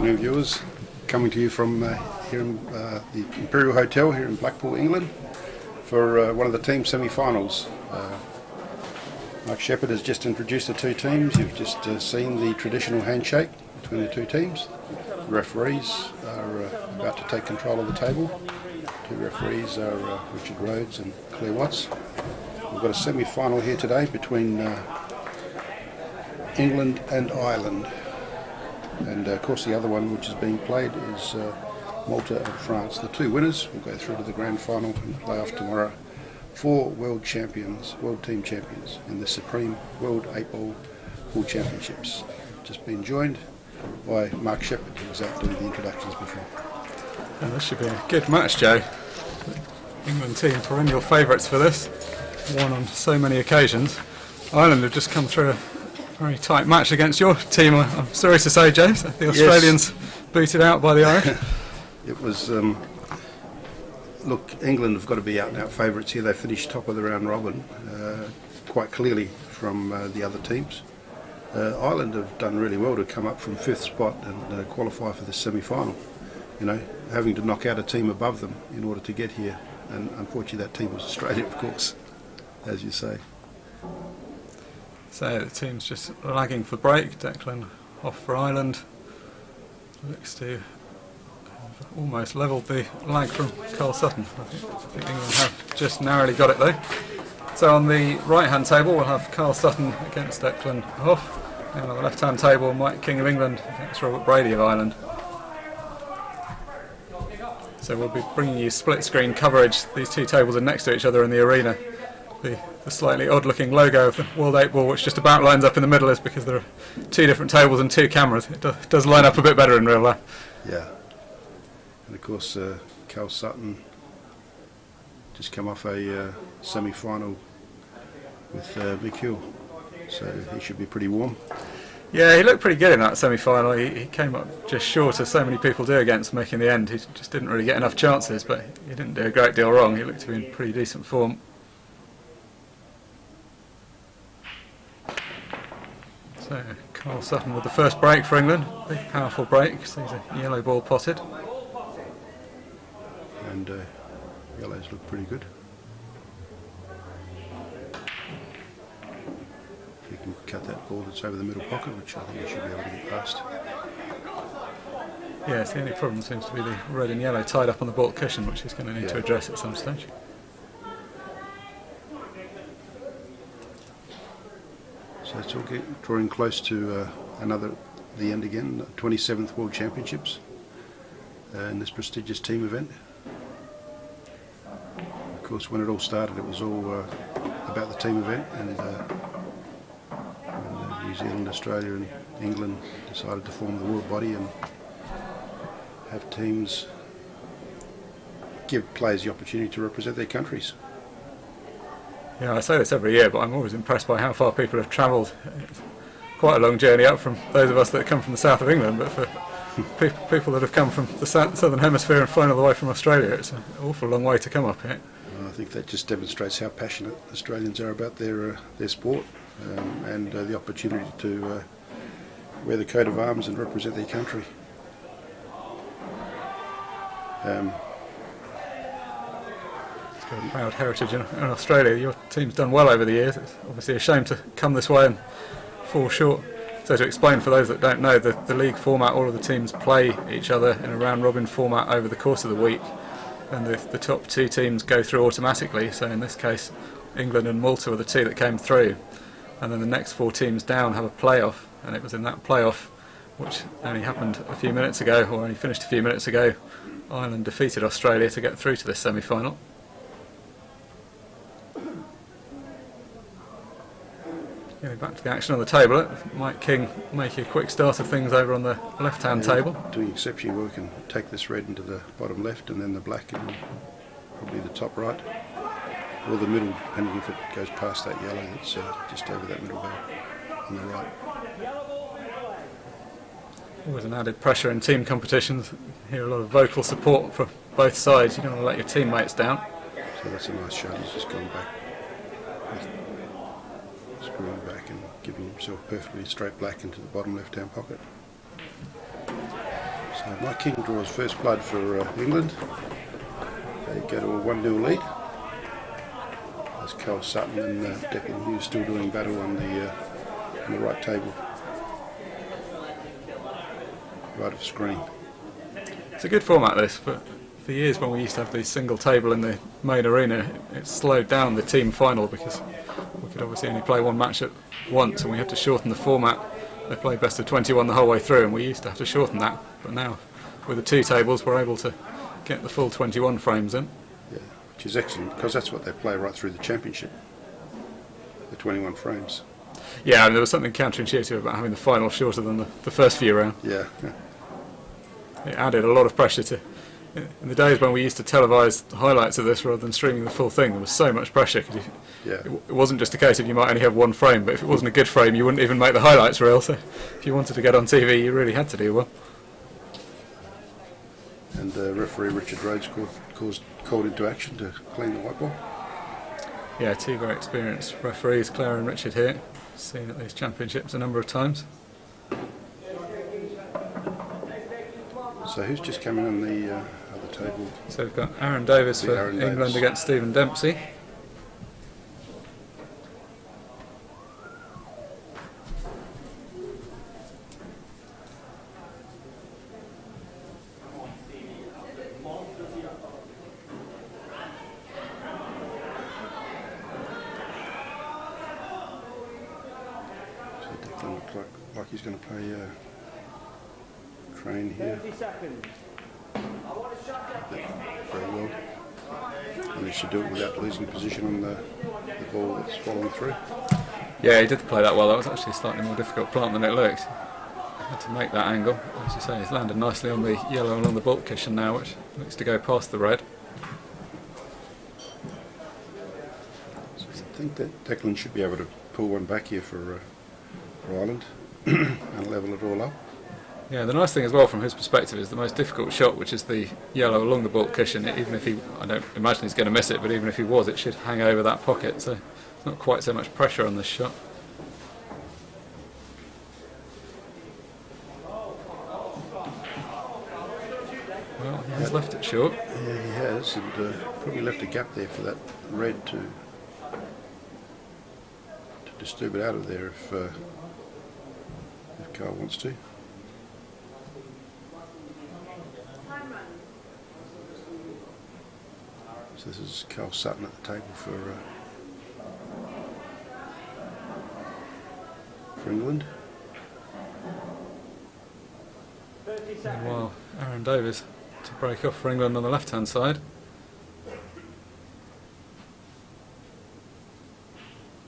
afternoon, viewers. Coming to you from here in the Imperial Hotel here in Blackpool, England, for one of the team semi-finals. Mark Shepherd has just introduced the two teams. You've just seen the traditional handshake between the two teams. The referees are about to take control of the table. Two referees are Richard Rhodes and Claire Watts. We've got a semi-final here today between England and Ireland. And of course the other one which is being played is Malta and France. The two winners will go through to the grand final and play off tomorrow. 4 world champions, world team champions in the Supreme World 8-Ball World Championships. Just been joined by Mark Shepherd, who was out doing the introductions before. And this should be a good match, Joe. The England team perennial favourites for this, won on so many occasions. Ireland have just come through a very tight match against your team, I'm sorry to say, Joe. So the Australians booted out by the Irish. It was, look, England have got to be out-and-out favourites here. They finished top of the round robin quite clearly from the other teams. Ireland have done really well to come up from 5th spot and qualify for the semi-final. You know, having to knock out a team above them in order to get here. And unfortunately that team was Australia, of course, as you say. So the team's just lagging for break. Declan off for Ireland. Looks to have almost levelled the lag from Carl Sutton. I think England have just narrowly got it though. So on the right hand table we'll have Carl Sutton against Declan Hough. And on the left hand table Mike King of England against Robert Brady of Ireland. So we'll be bringing you split screen coverage. These two tables are next to each other in the arena. The slightly odd looking logo of the World 8-Ball, which just about lines up in the middle, is because there are 2 different tables and 2 cameras. It does line up a bit better in real life. Yeah. And of course Carl Sutton just come off a semi-final with Mick Hill, so he should be pretty warm. Yeah, he looked pretty good in that semi-final. He came up just short, as so many people do, against making the end. He just didn't really get enough chances, but he didn't do a great deal wrong. He looked to be in pretty decent form. So Carl Sutton with the first break for England. Big powerful break, so he's a yellow ball potted. And yellows look pretty good. If you can cut that ball that's over the middle pocket, which I think you should be able to get past. Yes, the only problem seems to be the red and yellow tied up on the baulk cushion, which he's going to need to address at some stage. So it's all drawing close to the end again, 27th World Championships in this prestigious team event. Of course, when it all started, it was all about the team event, and when New Zealand, Australia and England decided to form the world body and have teams give players the opportunity to represent their countries. Yeah, I say this every year, but I'm always impressed by how far people have travelled. It's quite a long journey up from those of us that come from the south of England, but for people that have come from the southern hemisphere and flown all the way from Australia, it's an awful long way to come up here. I think that just demonstrates how passionate Australians are about their sport and the opportunity to wear the coat of arms and represent their country. Got a proud heritage in Australia. Your team's done well over the years. It's obviously a shame to come this way and fall short. So to explain for those that don't know, the league format, all of the teams play each other in a round robin format over the course of the week, and the top 2 teams go through automatically. So in this case England and Malta were the 2 that came through, and then the next 4 teams down have a playoff, and it was in that playoff, which only happened a few minutes ago, or only finished a few minutes ago, Ireland defeated Australia to get through to this semi-final. Going back to the action on the table, Mike King making a quick start of things over on the left-hand table. Doing exceptional work, and take this red into the bottom left and then the black in probably the top right, or the middle, depending if it goes past that yellow that's just over that middle bar on the right. Always an added pressure in team competitions. You hear a lot of vocal support from both sides. You don't want to let your teammates down. So that's a nice shot. He's just gone back, screwing back and giving himself perfectly straight black into the bottom left-hand pocket. My King draws first blood for England. They get a 1-0 lead. There's Carl Sutton and Declan Hughes still doing battle on the right table. Right of screen. It's a good format this, but for years when we used to have the single table in the main arena, it slowed down the team final because we could obviously only play one match at once and we had to shorten the format. They played best of 21 the whole way through and we used to have to shorten that, but now with the two tables we're able to get the full 21 frames in. Yeah, which is excellent because that's what they play right through the championship, the 21 frames. Yeah, and there was something counterintuitive about having the final shorter than the first few rounds. Yeah. It added a lot of pressure to... In the days when we used to televise the highlights of this rather than streaming the full thing, there was so much pressure. It wasn't just a case of you might only have one frame, but if it wasn't a good frame you wouldn't even make the highlights reel, so if you wanted to get on TV you really had to do well. And referee Richard Rhodes called into action to clean the white ball. Yeah, two very experienced referees, Claire and Richard here, seen at these championships a number of times. So who's just coming on the other table? So we've got Aaron Davis for Aaron England Davis against Stephen Dempsey. So Declan looks like he's going to play train here. 30 seconds. Very well. Managed to do it without losing position on the ball that's following through. Yeah, he did play that well. That was actually a slightly more difficult plant than it looked. Had to make that angle. As you say, he's landed nicely on the yellow along the baulk cushion now, which looks to go past the red. So I think that Declan should be able to pull one back here for Ireland and level it all up. Yeah, the nice thing as well from his perspective is the most difficult shot, which is the yellow along the baulk cushion. Even if I don't imagine he's going to miss it, but even if he was, it should hang over that pocket, so it's not quite so much pressure on this shot. Well, he has left it short. Yeah, he has, and probably left a gap there for that red to disturb it out of there if Carl wants to. So this is Carl Sutton at the table for England. Meanwhile, Aaron Davis to break off for England on the left-hand side.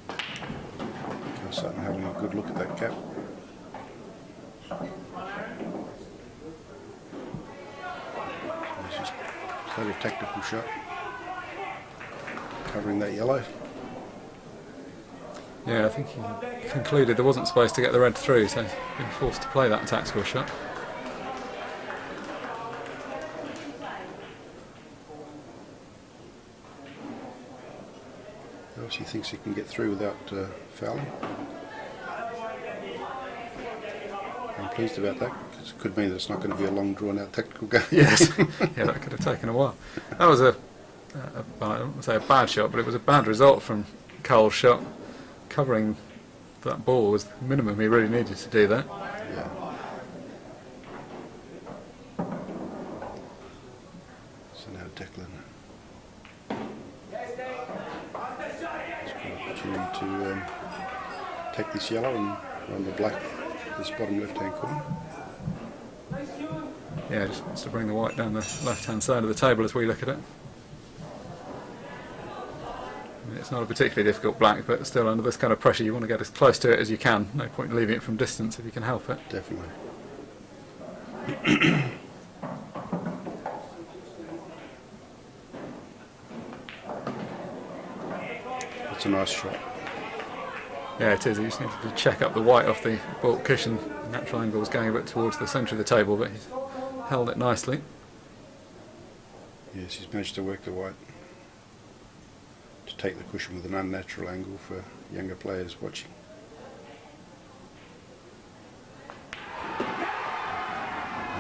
Carl Sutton having a good look at that gap. It's just a clever tactical shot, covering that yellow. Yeah, I think he concluded there wasn't space to get the red through, so he's been forced to play that tactical shot. He obviously thinks he can get through without fouling. I'm pleased about that, because it could mean that it's not going to be a long drawn-out tactical game. Yes, yeah, that could have taken a while. That was I don't say a bad shot, but it was a bad result from Cole's shot. Covering that ball was the minimum he really needed to do that. Yeah. So now Declan has got an opportunity to take this yellow and run the black this bottom left-hand corner. Yeah, just wants to bring the white down the left-hand side of the table as we look at it. It's not a particularly difficult black, but still under this kind of pressure you want to get as close to it as you can. No point in leaving it from distance if you can help it. Definitely. That's a nice shot. Yeah, it is. He just needed to check up the white off the baulk cushion. The natural angle was going a bit towards the centre of the table, but he's held it nicely. Yes, he's managed to work the white to take the cushion with an unnatural angle for younger players watching.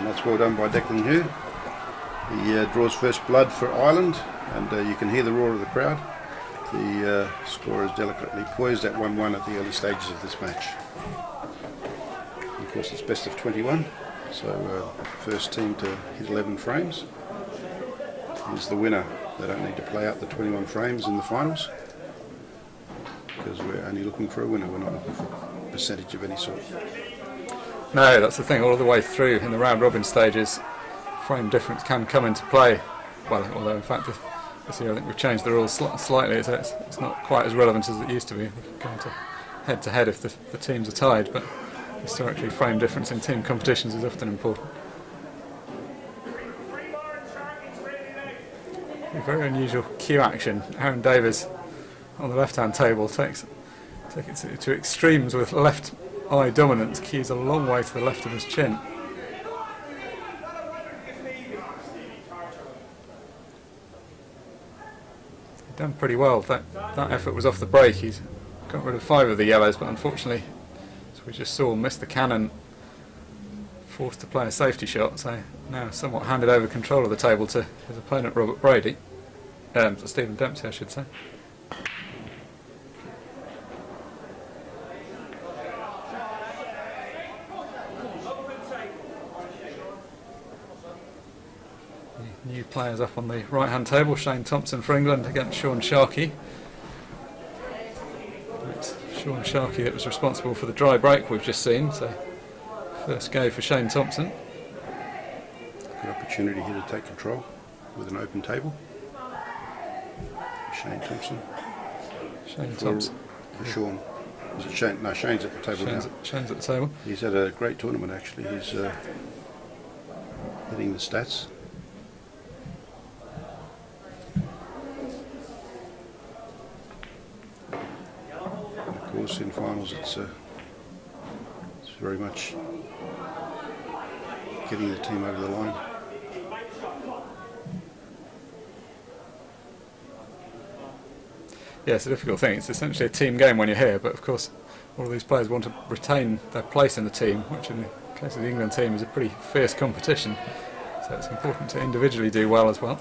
And that's well done by Declan Hugh. He draws first blood for Ireland, and you can hear the roar of the crowd. The score is delicately poised at 1-1 at the early stages of this match. Of course, it's best of 21, so first team to hit 11 frames is the winner. They don't need to play out the 21 frames in the finals, because we're only looking for a winner. We're not looking for a percentage of any sort. No, that's the thing. All the way through in the round-robin stages, frame difference can come into play. Well, although in fact this year I think we've changed the rules slightly, so it's not quite as relevant as it used to be. We're going to head-to-head if the teams are tied, but historically frame difference in team competitions is often important. A very unusual cue action. Aaron Davies on the left-hand table takes it to extremes with left eye dominance, cues a long way to the left of his chin. He's done pretty well. That effort was off the break. He's got rid of 5 of the yellows, but unfortunately, as we just saw, missed the cannon, forced to play a safety shot, so now somewhat handed over control of the table to his opponent Robert Brady, Stephen Dempsey I should say. The new players up on the right hand table, Shane Thompson for England against Sean Sharkey. It's Sean Sharkey that was responsible for the dry break we've just seen, so first go for Shane Thompson. Good opportunity here to take control with an open table. Shane Thompson. For Sean. Is it Shane? No, Shane's at the table now. Shane's at the table. He's had a great tournament actually. He's hitting the stats. And of course in finals it's very much getting the team over the line. Yeah, it's a difficult thing. It's essentially a team game when you're here, but of course all of these players want to retain their place in the team, which in the case of the England team is a pretty fierce competition, so it's important to individually do well as well.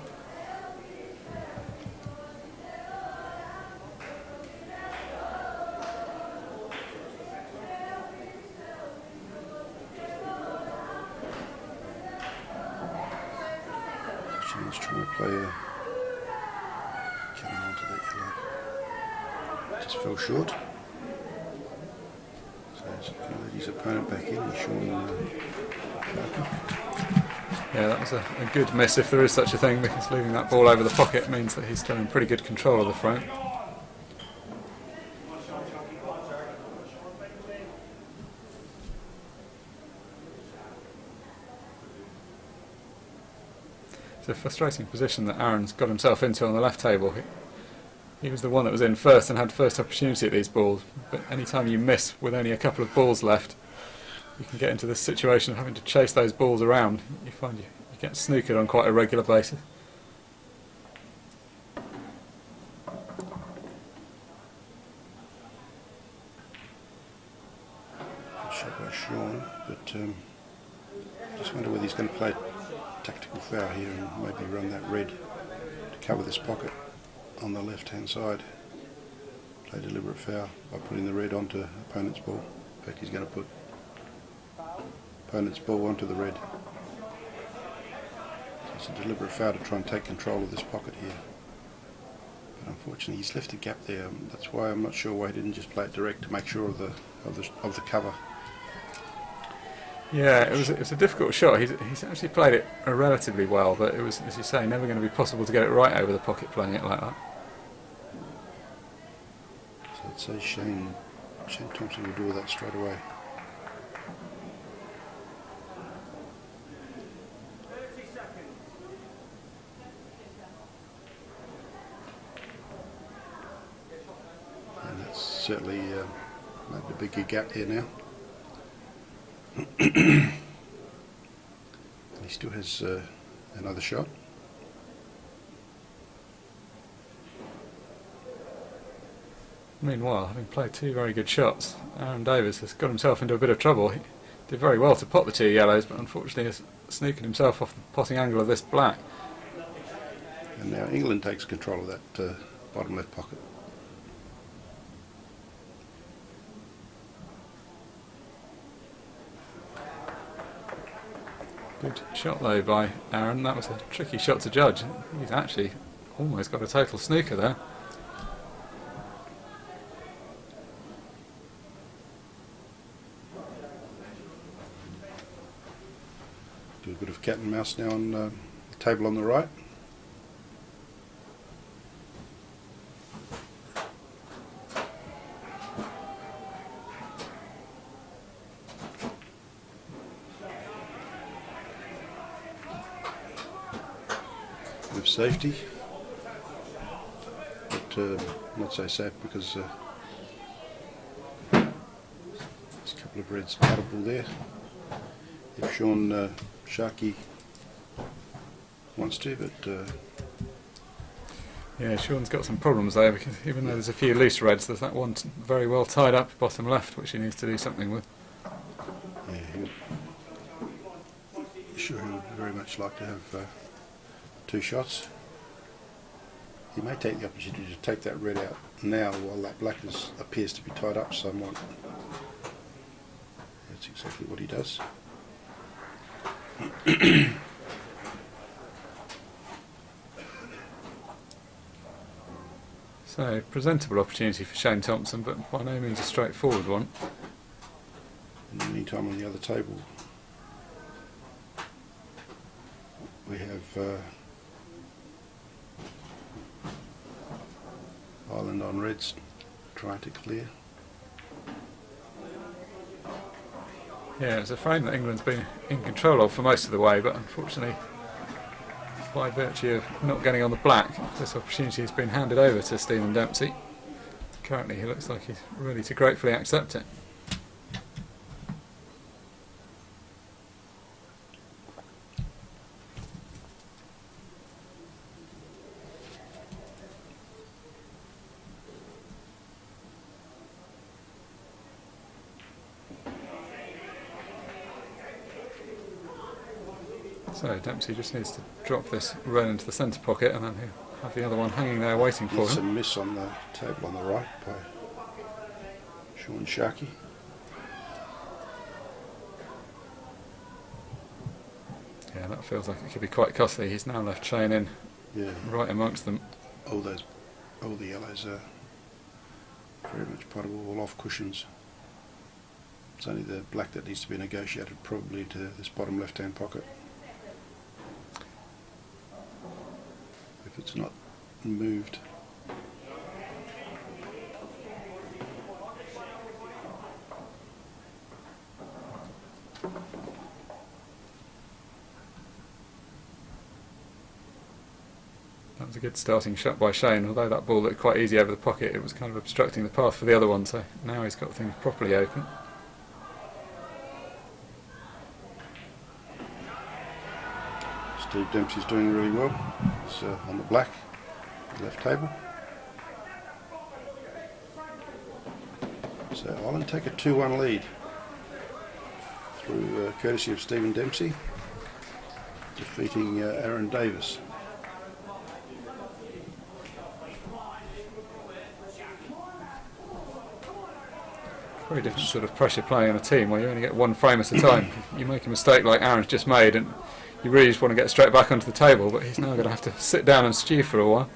Shane's trying to play a coming onto that yellow. Just fell short. So he's going to let his opponent back in, and Sean Yeah, that was a good miss if there is such a thing, because leaving that ball over the pocket means that he's still in pretty good control of the frame. It's a frustrating position that Aaron's got himself into on the left table. He was the one that was in first and had first opportunity at these balls, but any time you miss with only a couple of balls left, you can get into this situation of having to chase those balls around. You find you get snookered on quite a regular basis. Good shot by Sean, but just wonder whether he's going to play tactical foul here and maybe run that red to cover this pocket on the left hand side. Play deliberate foul by putting the red onto opponent's ball. In fact, he's going to put opponent's ball onto the red. So it's a deliberate foul to try and take control of this pocket here. But unfortunately he's left a gap there. That's why I'm not sure why he didn't just play it direct to make sure of the cover. Yeah, it was a difficult shot. He's actually played it relatively well, but it was, as you say, never going to be possible to get it right over the pocket playing it like that. So I'd say Shane Thompson will do that straight away. And that's certainly made a bigger gap there now. He still has another shot. Meanwhile, having played 2 very good shots, Aaron Davies has got himself into a bit of trouble. Did very well to pot the 2 yellows, but unfortunately has snookered himself off the potting angle of this black. And now England takes control of that bottom left pocket. Good shot though by Aaron. That was a tricky shot to judge. He's actually almost got a total snooker there. Do a bit of cat and mouse now on the table on the right. Bit of safety, but not so safe because there's a couple of reds paddable there. If Sean Sharkey wants to, but yeah, Sean's got some problems there because even though there's a few loose reds, there's that one very well tied up bottom left which he needs to do something with. yeah, he would very much like to have 2 shots. He may take the opportunity to take that red out now while that black appears to be tied up somewhat. That's exactly what he does. So, presentable opportunity for Shane Thompson, but by no means a straightforward one. In the meantime, on the other table, we have Ireland on reds trying to clear. Yeah, it's a frame that England's been in control of for most of the way, but unfortunately, by virtue of not getting on the black, this opportunity has been handed over to Stephen Dempsey. Currently, he looks like he's ready to gratefully accept it. So Dempsey just needs to drop this red into the centre pocket and then he'll have the other one hanging there waiting for There's him. a miss on the table on the right by Sean Sharkey. Yeah, that feels like it could be quite costly. He's now left Shane in right amongst them. All the yellows are very much potable, all off cushions. It's only the black that needs to be negotiated, probably to this bottom left-hand pocket. If it's not moved. That was a good starting shot by Shane, although that ball looked quite easy over the pocket, it was kind of obstructing the path for the other one, so now he's got things properly open. Steve Dempsey's doing really well. He's on the black, left table. So Ireland take a 2-1 lead through courtesy of Stephen Dempsey, defeating Aaron Davis. Very different sort of pressure playing on a team where you only get one frame at a time. You make a mistake like Aaron's just made and you really just want to get straight back onto the table, but he's now going to have to sit down and stew for a while.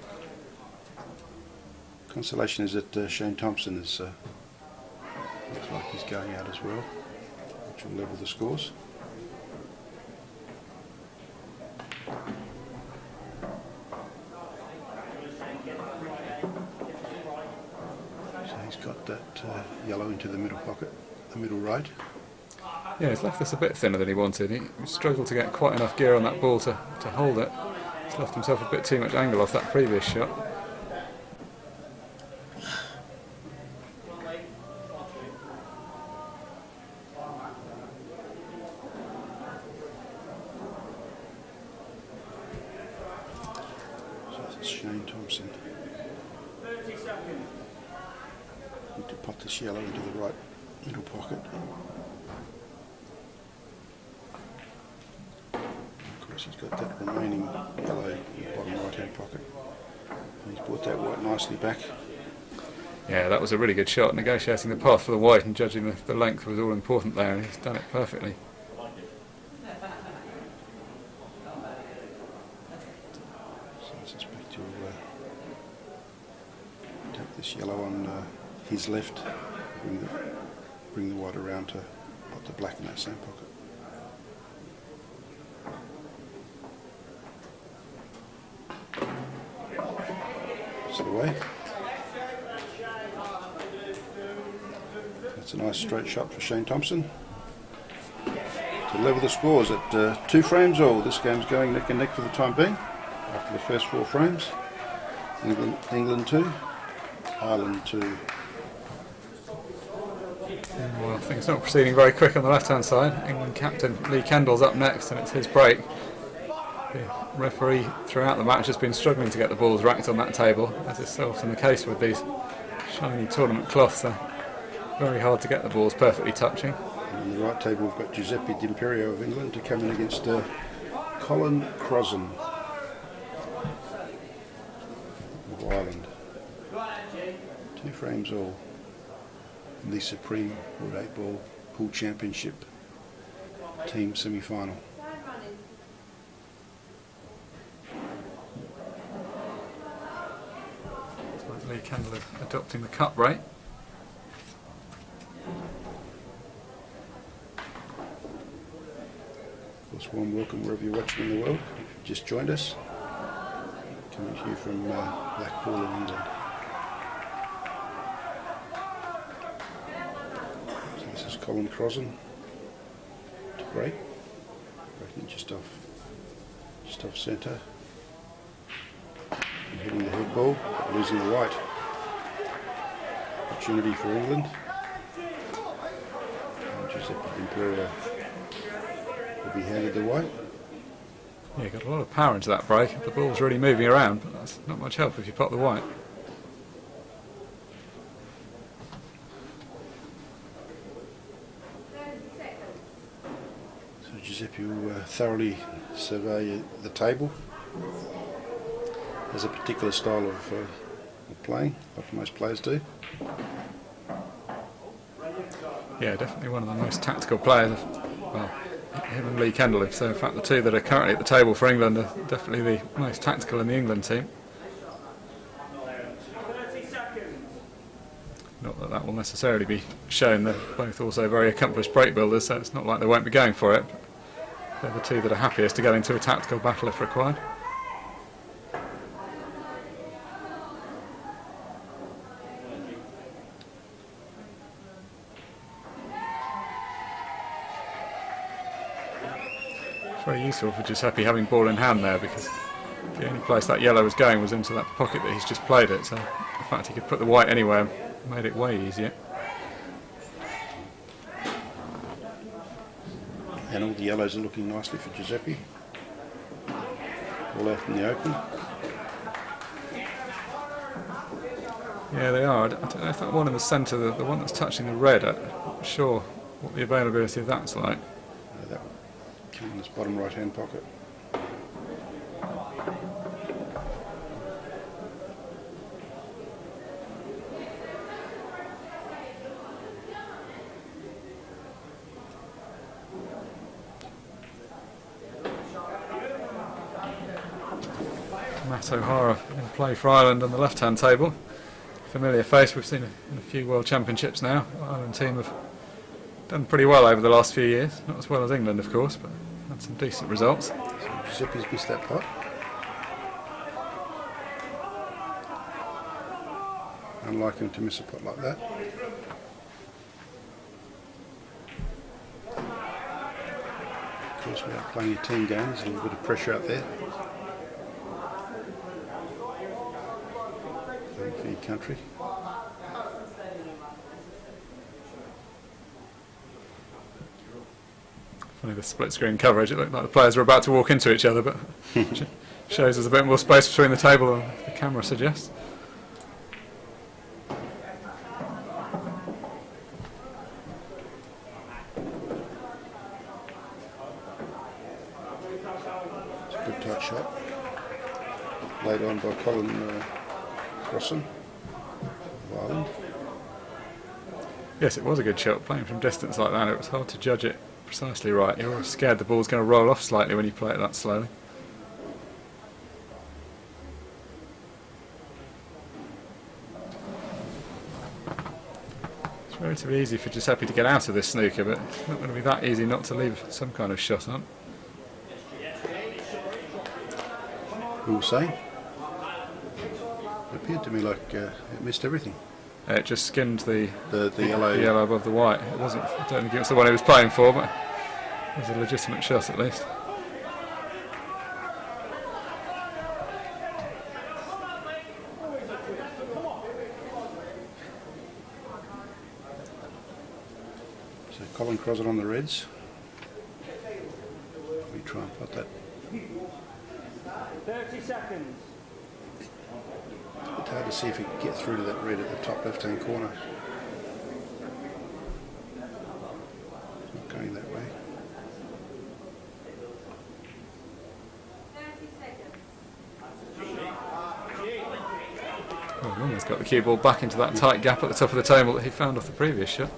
Consolation is that Shane Thompson is looks like he's going out as well, which will level the scores. So he's got that yellow into the middle pocket, the middle right. Yeah, he's left this a bit thinner than he wanted. He struggled to get quite enough gear on that ball to hold it. He's left himself a bit too much angle off that previous shot. So that's Shane Thompson. Need to pot this yellow into the right middle pocket. he's got that remaining yellow in the bottom right hand pocket. He's brought that white nicely back. Yeah, that was a really good shot. Negotiating the path for the white and judging the length was all important there, and he's done it perfectly. So I suspect he'll take this yellow on his left, bring the white around to put the black in that same pocket. That's the way. That's a nice straight shot for Shane Thompson to level the scores at 2 frames all. This game's going neck and neck for the time being after the first 4 frames. England 2, Ireland 2. Well, things not proceeding very quick on the left-hand side. England captain Lee Kendall's up next, and it's his break. The referee throughout the match has been struggling to get the balls racked on that table, as is so often the case with these shiny tournament cloths. They're very hard to get the balls perfectly touching. And on the right table we've got Giuseppe D'Imperio of England to come in against Colin Crossan of Ireland. 2 frames all in the Supreme World 8 Ball Pool Championship team semi-final. Lee Kendall adopting the cut break. Of course, warm welcome wherever you're watching in the world. If you've just joined us, coming to you from Blackpool in England. So this is Colin Crossan to break, breaking just off centre. Hitting the head ball, but losing the white. Opportunity for England. And Giuseppe D'Imperio will be handed the white. Yeah, got a lot of power into that break. The ball's really moving around, but that's not much help if you pop the white. So Giuseppe will thoroughly survey the table. There's a particular style of playing, like most players do. Yeah, definitely one of the most tactical players. Well, him and Lee Kendall, so in fact the 2 that are currently at the table for England are definitely the most tactical in the England team. Not that that will necessarily be shown. They're both also very accomplished break builders, so it's not like they won't be going for it. But they're the 2 that are happiest to get into a tactical battle if required. Very useful for Giuseppe having ball in hand there, because the only place that yellow was going was into that pocket that he's just played it, so in fact he could put the white anywhere, made it way easier. And all the yellows are looking nicely for Giuseppe. All out in the open. Yeah, they are. I don't know if that one in the centre, the one that's touching the red, I'm not sure what the availability of that's like. That come in this bottom right hand pocket. Matt O'Hara in play for Ireland on the left hand table. Familiar face, we've seen in a few World Championships now. The Ireland team have done pretty well over the last few years, not as well as England of course, but had some decent results. So Giuseppe's missed that pot. Unlike him to miss a pot like that. Of course, we are playing a team game, there's a little bit of pressure out there. Playing for your country. Funny, the split screen coverage, it looked like the players were about to walk into each other, but shows there's a bit more space between the table than the camera suggests. laid on by Colin Crossan of Ireland. Yes, it was a good shot. Playing from distance like that, it was hard to judge it precisely right. You're always scared the ball's going to roll off slightly when you play it that slowly. It's relatively easy for Giuseppe to get out of this snooker, but it's not going to be that easy not to leave some kind of shot on. We'll say. It appeared to me like it missed everything. It just skimmed the yellow above the white. It wasn't. I don't think it was the one he was playing for, but it was a legitimate shot at least. So Colin Crossan on the reds. We try and put that. 30 seconds. It's hard to see if he can get through to that red at the top left-hand corner. It's not going that way. 30 seconds. Well, Norman's got the cue ball back into that tight gap at the top of the table that he found off the previous shot.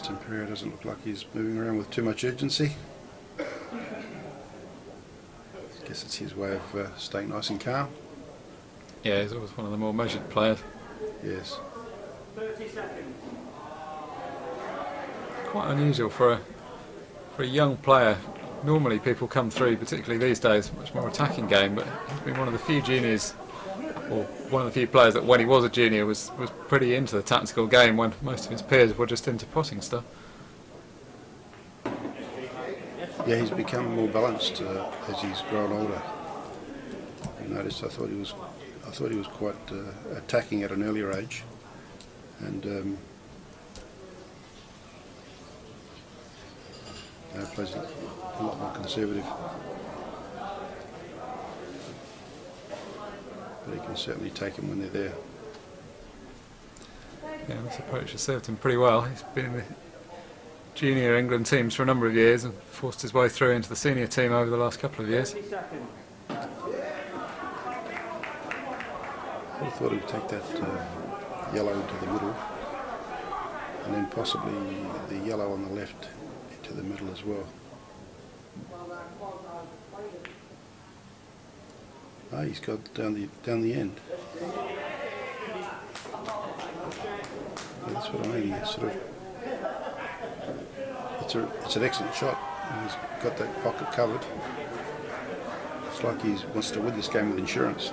Imperial doesn't look like he's moving around with too much urgency. I guess it's his way of staying nice and calm. Yeah, he's always one of the more measured players. Yes. 30 seconds. Quite unusual for a young player. Normally people come through, particularly these days, much more attacking game, but he's been one of the few juniors, or one of the few players that when he was a junior was pretty into the tactical game when most of his peers were just into potting stuff. Yeah, he's become more balanced as he's grown older. I noticed. I thought he was quite attacking at an earlier age, and now plays a lot more conservative. But he can certainly take them when they're there. Yeah, this approach has served him pretty well. He's been in the junior England teams for a number of years and forced his way through into the senior team over the last couple of years. 30 seconds. I thought he'd take that yellow into the middle, and then possibly the yellow on the left into the middle as well. Ah, he's got down the end. Yeah, that's what I mean. It's sort of, it's an excellent shot. And he's got that pocket covered. It's like he wants to win this game with insurance.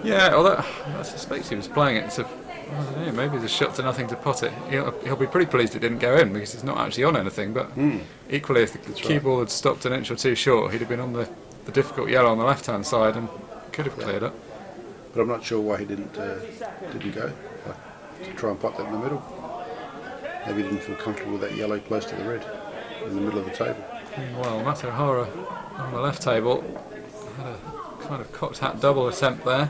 Yeah, although I suspect he was playing it to, I don't know, maybe the shot to nothing to pot it. He'll be pretty pleased it didn't go in because he's not actually on anything, but equally if the cue ball had stopped an inch or two short, he'd have been on the difficult yellow on the left hand side and could have cleared it. But I'm not sure why he didn't go, to try and pot that in the middle. Maybe he didn't feel comfortable with that yellow close to the red in the middle of the table. Well, Matt O'Hara on the left table had a kind of cocked hat double attempt there.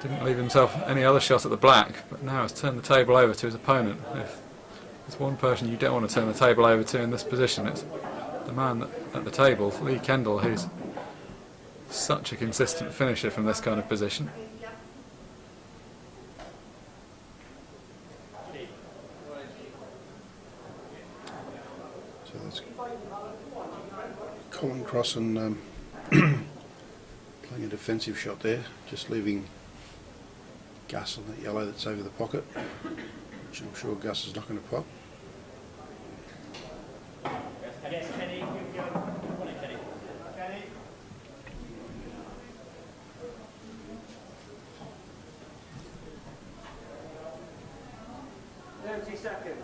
Didn't leave himself any other shot at the black, but now has turned the table over to his opponent. If there's one person you don't want to turn the table over to in this position, it's the man at the table, Lee Kendall, who's such a consistent finisher from this kind of position. So that's Colin Crossan playing a defensive shot there, just leaving Gus on that yellow that's over the pocket, which I'm sure Gus is not going to pop. Yes, Kenny. Kenny. 30 seconds.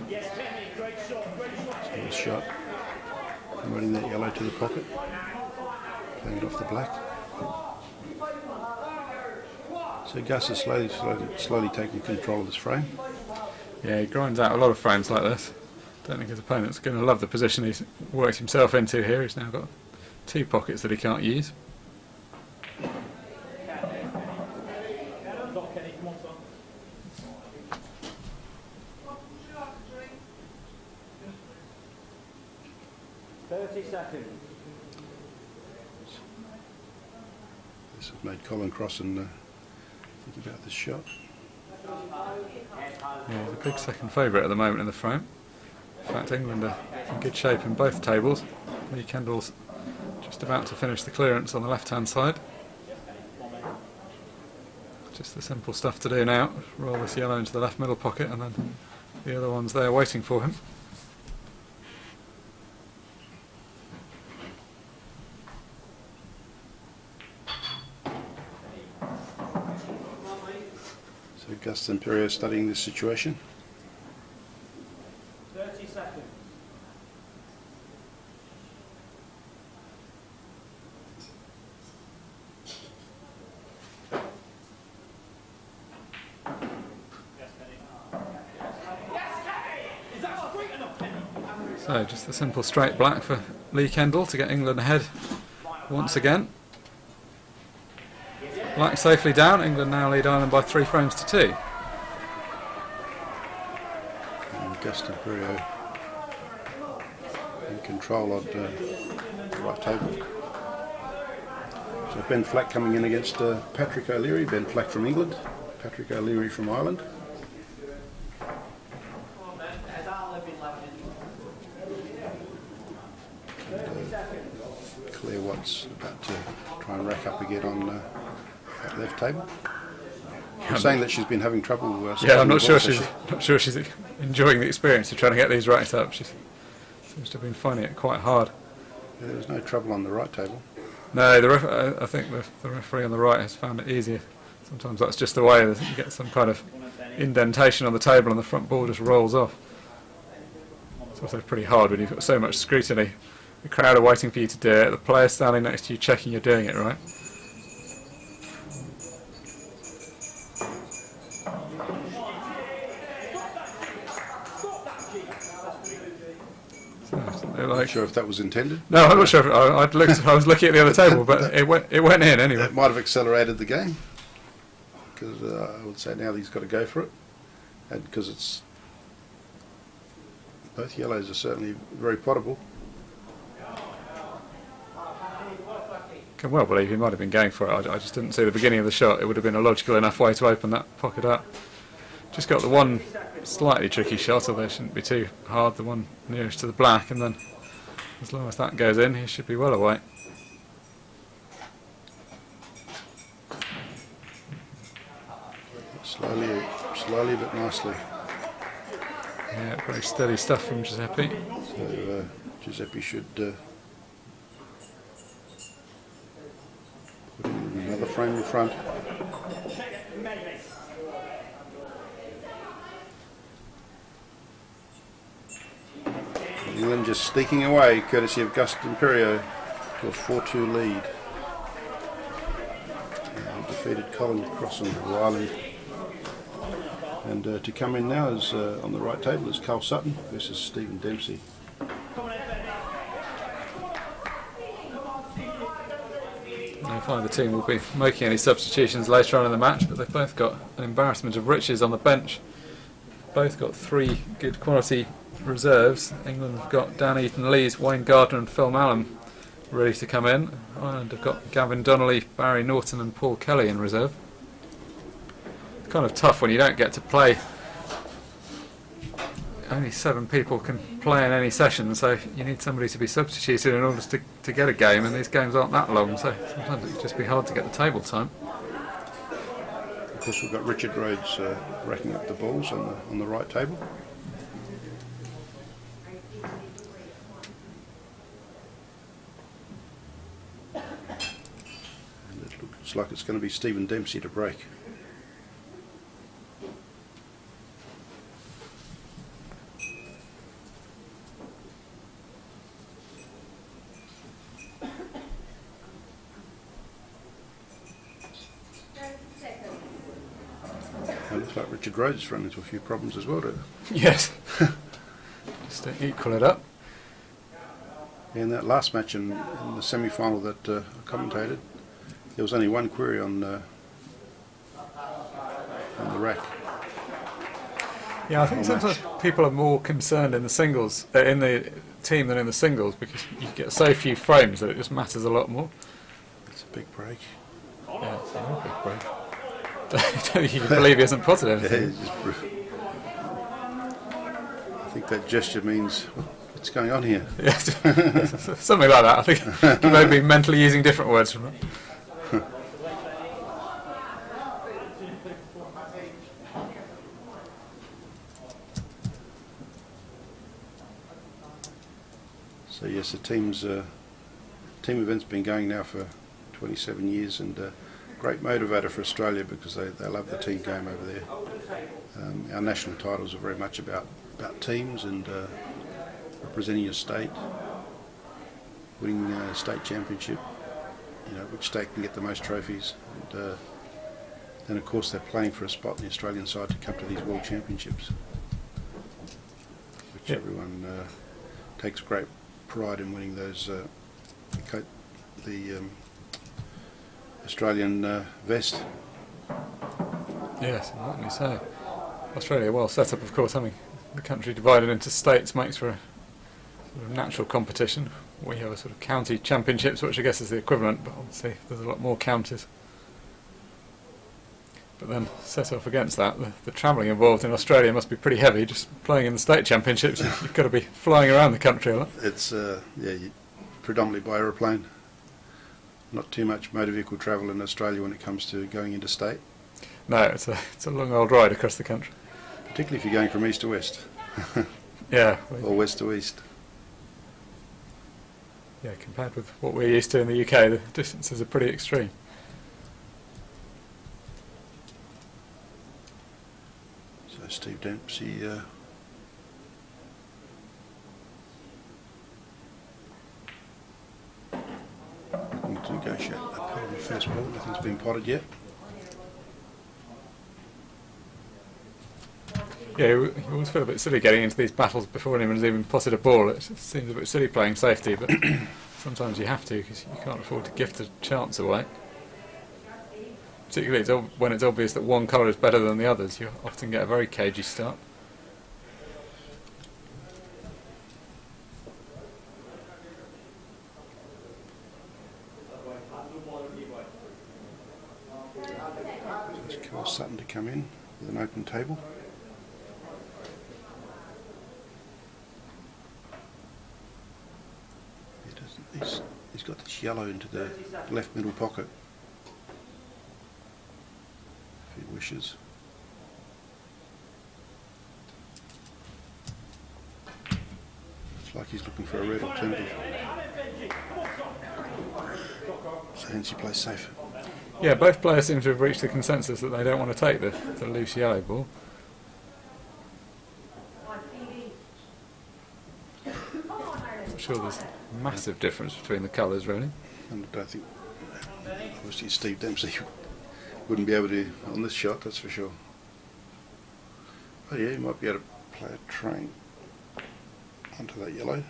Yes, Kenny, great shot. Nice shot. And running that yellow to the pocket, playing it off the black. So Gus is slowly taking control of this frame. Yeah, he grinds out a lot of frames like this. Don't think his opponent's going to love the position he's worked himself into here. He's now got 2 pockets that he can't use. Seconds. This has made Colin Crossan think about this shot. Yeah, he's a big second favourite at the moment in the frame. In fact, England are in good shape in both tables. Lee Kendall's just about to finish the clearance on the left-hand side. Just the simple stuff to do now. Roll this yellow into the left middle pocket, and then the other one's there waiting for him. So Gus Imperio studying this situation. 30 seconds. So just the simple straight black for Lee Kendall to get England ahead once again. Black safely down. England now lead Ireland by 3 frames to 2. And Gus Imperio in control of the right table. So Ben Flack coming in against Patrick O'Leary. Ben Flack from England, Patrick O'Leary from Ireland. Claire Watts about to try and rack up again on that left table. I'm saying that she's been having trouble. Yeah, I'm not sure she's enjoying the experience of trying to get these right up. She seems to have been finding it quite hard. Yeah, there was no trouble on the right table. No, I think the referee on the right has found it easier. Sometimes that's just the way that you get some kind of indentation on the table and the front ball just rolls off. It's also pretty hard when you've got so much scrutiny. The crowd are waiting for you to do it, the player standing next to you checking you're doing it right. I'm not sure if that was intended. No, I'm not sure. I was looking at the other table, but it went in anyway. It might have accelerated the game, because I would say now he's got to go for it, and because it's both yellows are certainly very potable. Can well believe he might have been going for it. I just didn't see the beginning of the shot. It would have been a logical enough way to open that pocket up. Just got the one slightly tricky shot, although it shouldn't be too hard, the one nearest to the black, and then as long as that goes in, he should be well away. Slowly but nicely. Yeah, very steady stuff from Giuseppe. So Giuseppe should put in another frame in front. England just sneaking away, courtesy of Gus Imperio, to a 4-2 lead. Defeated Colin Crossan of Ireland. And to come in now is on the right table is Carl Sutton versus Stephen Dempsey. I find the team will be making any substitutions later on in the match, but they've both got an embarrassment of riches on the bench. Both got 3 good quality reserves. England have got Dan Eaton-Lees, Wayne Gardner and Phil Mallam ready to come in. Ireland have got Gavin Donnelly, Barry Norton and Paul Kelly in reserve. It's kind of tough when you don't get to play. Only 7 people can play in any session, so you need somebody to be substituted in order to get a game, and these games aren't that long, so sometimes it can just be hard to get the table time. Of course, we've got Richard Rhodes racking up the balls on the right table. And it looks like it's going to be Stephen Dempsey to break. It looks like Richard Rhodes run into a few problems as well, too. Yes. Just to equal it up. In that last match in the semi-final that I commentated, there was only one query on the rack. Yeah, I think sometimes people are more concerned in the singles, in the team than in the singles, because you get so few frames that it just matters a lot more. It's a big break. Yeah, it's a real big break. I don't think you can believe he hasn't potted anything. I think that gesture means, what's going on here? Yeah, something like that. I think you may be mentally using different words from that. So yes, the team event's been going now for 27 years, and great motivator for Australia because they love the team game over there. Our national titles are very much about teams and representing your state, winning a state championship. You know, which state can get the most trophies, and then of course they're playing for a spot in the Australian side to come to these World Championships, which everyone takes great pride in winning those. The Australian vest. Yes, rightly so. Australia, well set up, of course, having the country divided into states makes for a sort of natural competition. We have a sort of county championships, which I guess is the equivalent, but obviously there's a lot more counties. But then, set off against that, the travelling involved in Australia must be pretty heavy. Just playing in the state championships, you've got to be flying around the country a lot. It's predominantly by aeroplane. Not too much motor vehicle travel in Australia when it comes to going interstate. No, it's a long old ride across the country. Particularly if you're going from east to west. Yeah. Or west to east. Yeah, compared with what we're used to in the UK, the distances are pretty extreme. So Steve Dempsey looking to negotiate a pot on the first ball. Nothing's been potted yet. Yeah, you always feel a bit silly getting into these battles before anyone's even potted a ball. It seems a bit silly playing safety, but sometimes you have to because you can't afford to gift a chance away. Particularly when it's obvious that one colour is better than the others, you often get a very cagey start. Just call Sutton to come in with an open table. He's got this yellow into the left middle pocket, if he wishes. It's like he's looking for a red alternative. So hence he plays safe. Yeah, both players seem to have reached the consensus that they don't want to take the loose yellow ball. Not sure there's a massive difference between the colours, really. And I don't think, obviously, Steve Dempsey wouldn't be able to on this shot, that's for sure. But yeah, he might be able to play a train onto that yellow. I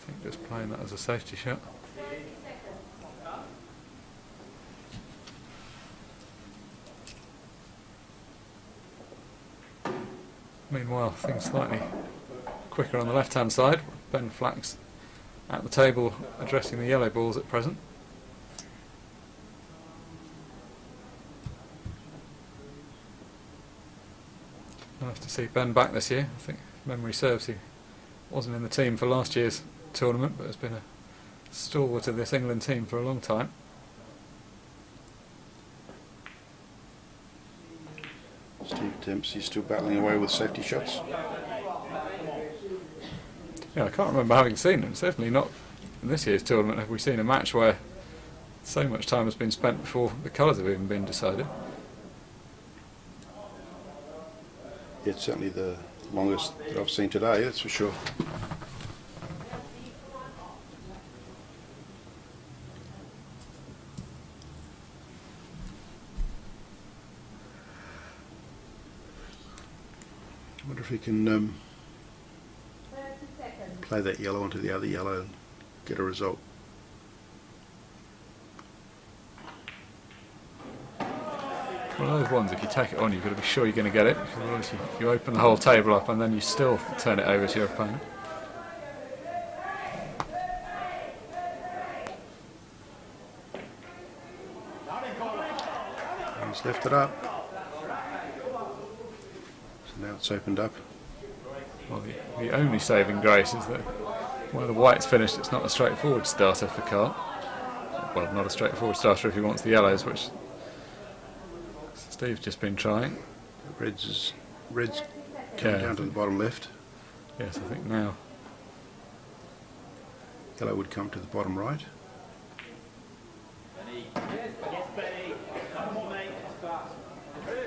think just playing that as a safety shot. Meanwhile, things slightly quicker on the left-hand side. Ben Flack's at the table addressing the yellow balls at present. Nice to see Ben back this year. I think, if memory serves, he wasn't in the team for last year's tournament, but has been a stalwart of this England team for a long time. Steve Dempsey's still battling away with safety shots. Yeah, I can't remember having seen them. Certainly not in this year's tournament have we seen a match where so much time has been spent before the colours have even been decided. Yeah, it's certainly the longest that I've seen today, that's for sure. I wonder if he can play that yellow onto the other yellow and get a result. One of those ones, if you take it on, you've got to be sure you're going to get it, because otherwise you open the whole table up and then you still turn it over to your opponent. He's left it up. So now it's opened up. Well, the only saving grace is that where the white's finished, it's not a straightforward starter for Carl. Well, not a straightforward starter if he wants the yellows, which Steve's just been trying. Red's coming down to the bottom left. Yes, I think now. Yellow would come to the bottom right.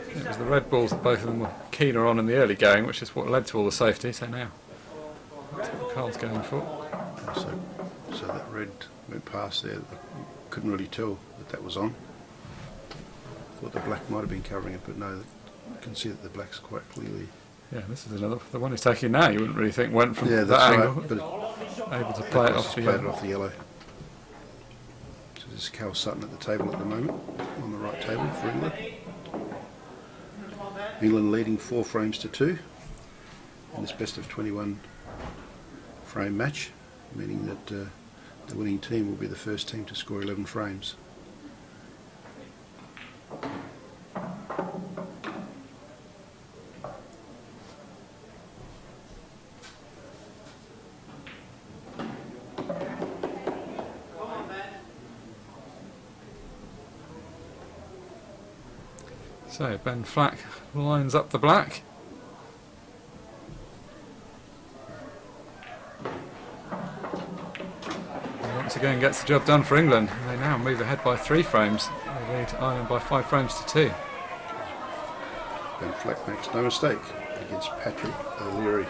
It was the red balls that both of them were keener on in the early going, which is what led to all the safety. So now that's what Carl's going for. So that red went past there. Couldn't really tell that was on. Thought the black might have been covering it, but no, you can see that the black's quite clearly. Yeah, this is another. The one he's taking now, you wouldn't really think went from that's that right, angle. but able to play it off the yellow. off the yellow. So this is Cal Sutton at the table at the moment, on the right table for England. England leading 4 frames to 2 in this best of 21 frame match, meaning that the winning team will be the first team to score 11 frames. So Ben Flack lines up the black. And once again gets the job done for England. They now move ahead by 3 frames. They lead Ireland by 5 frames to 2. Ben Flack makes no mistake against Patrick O'Leary.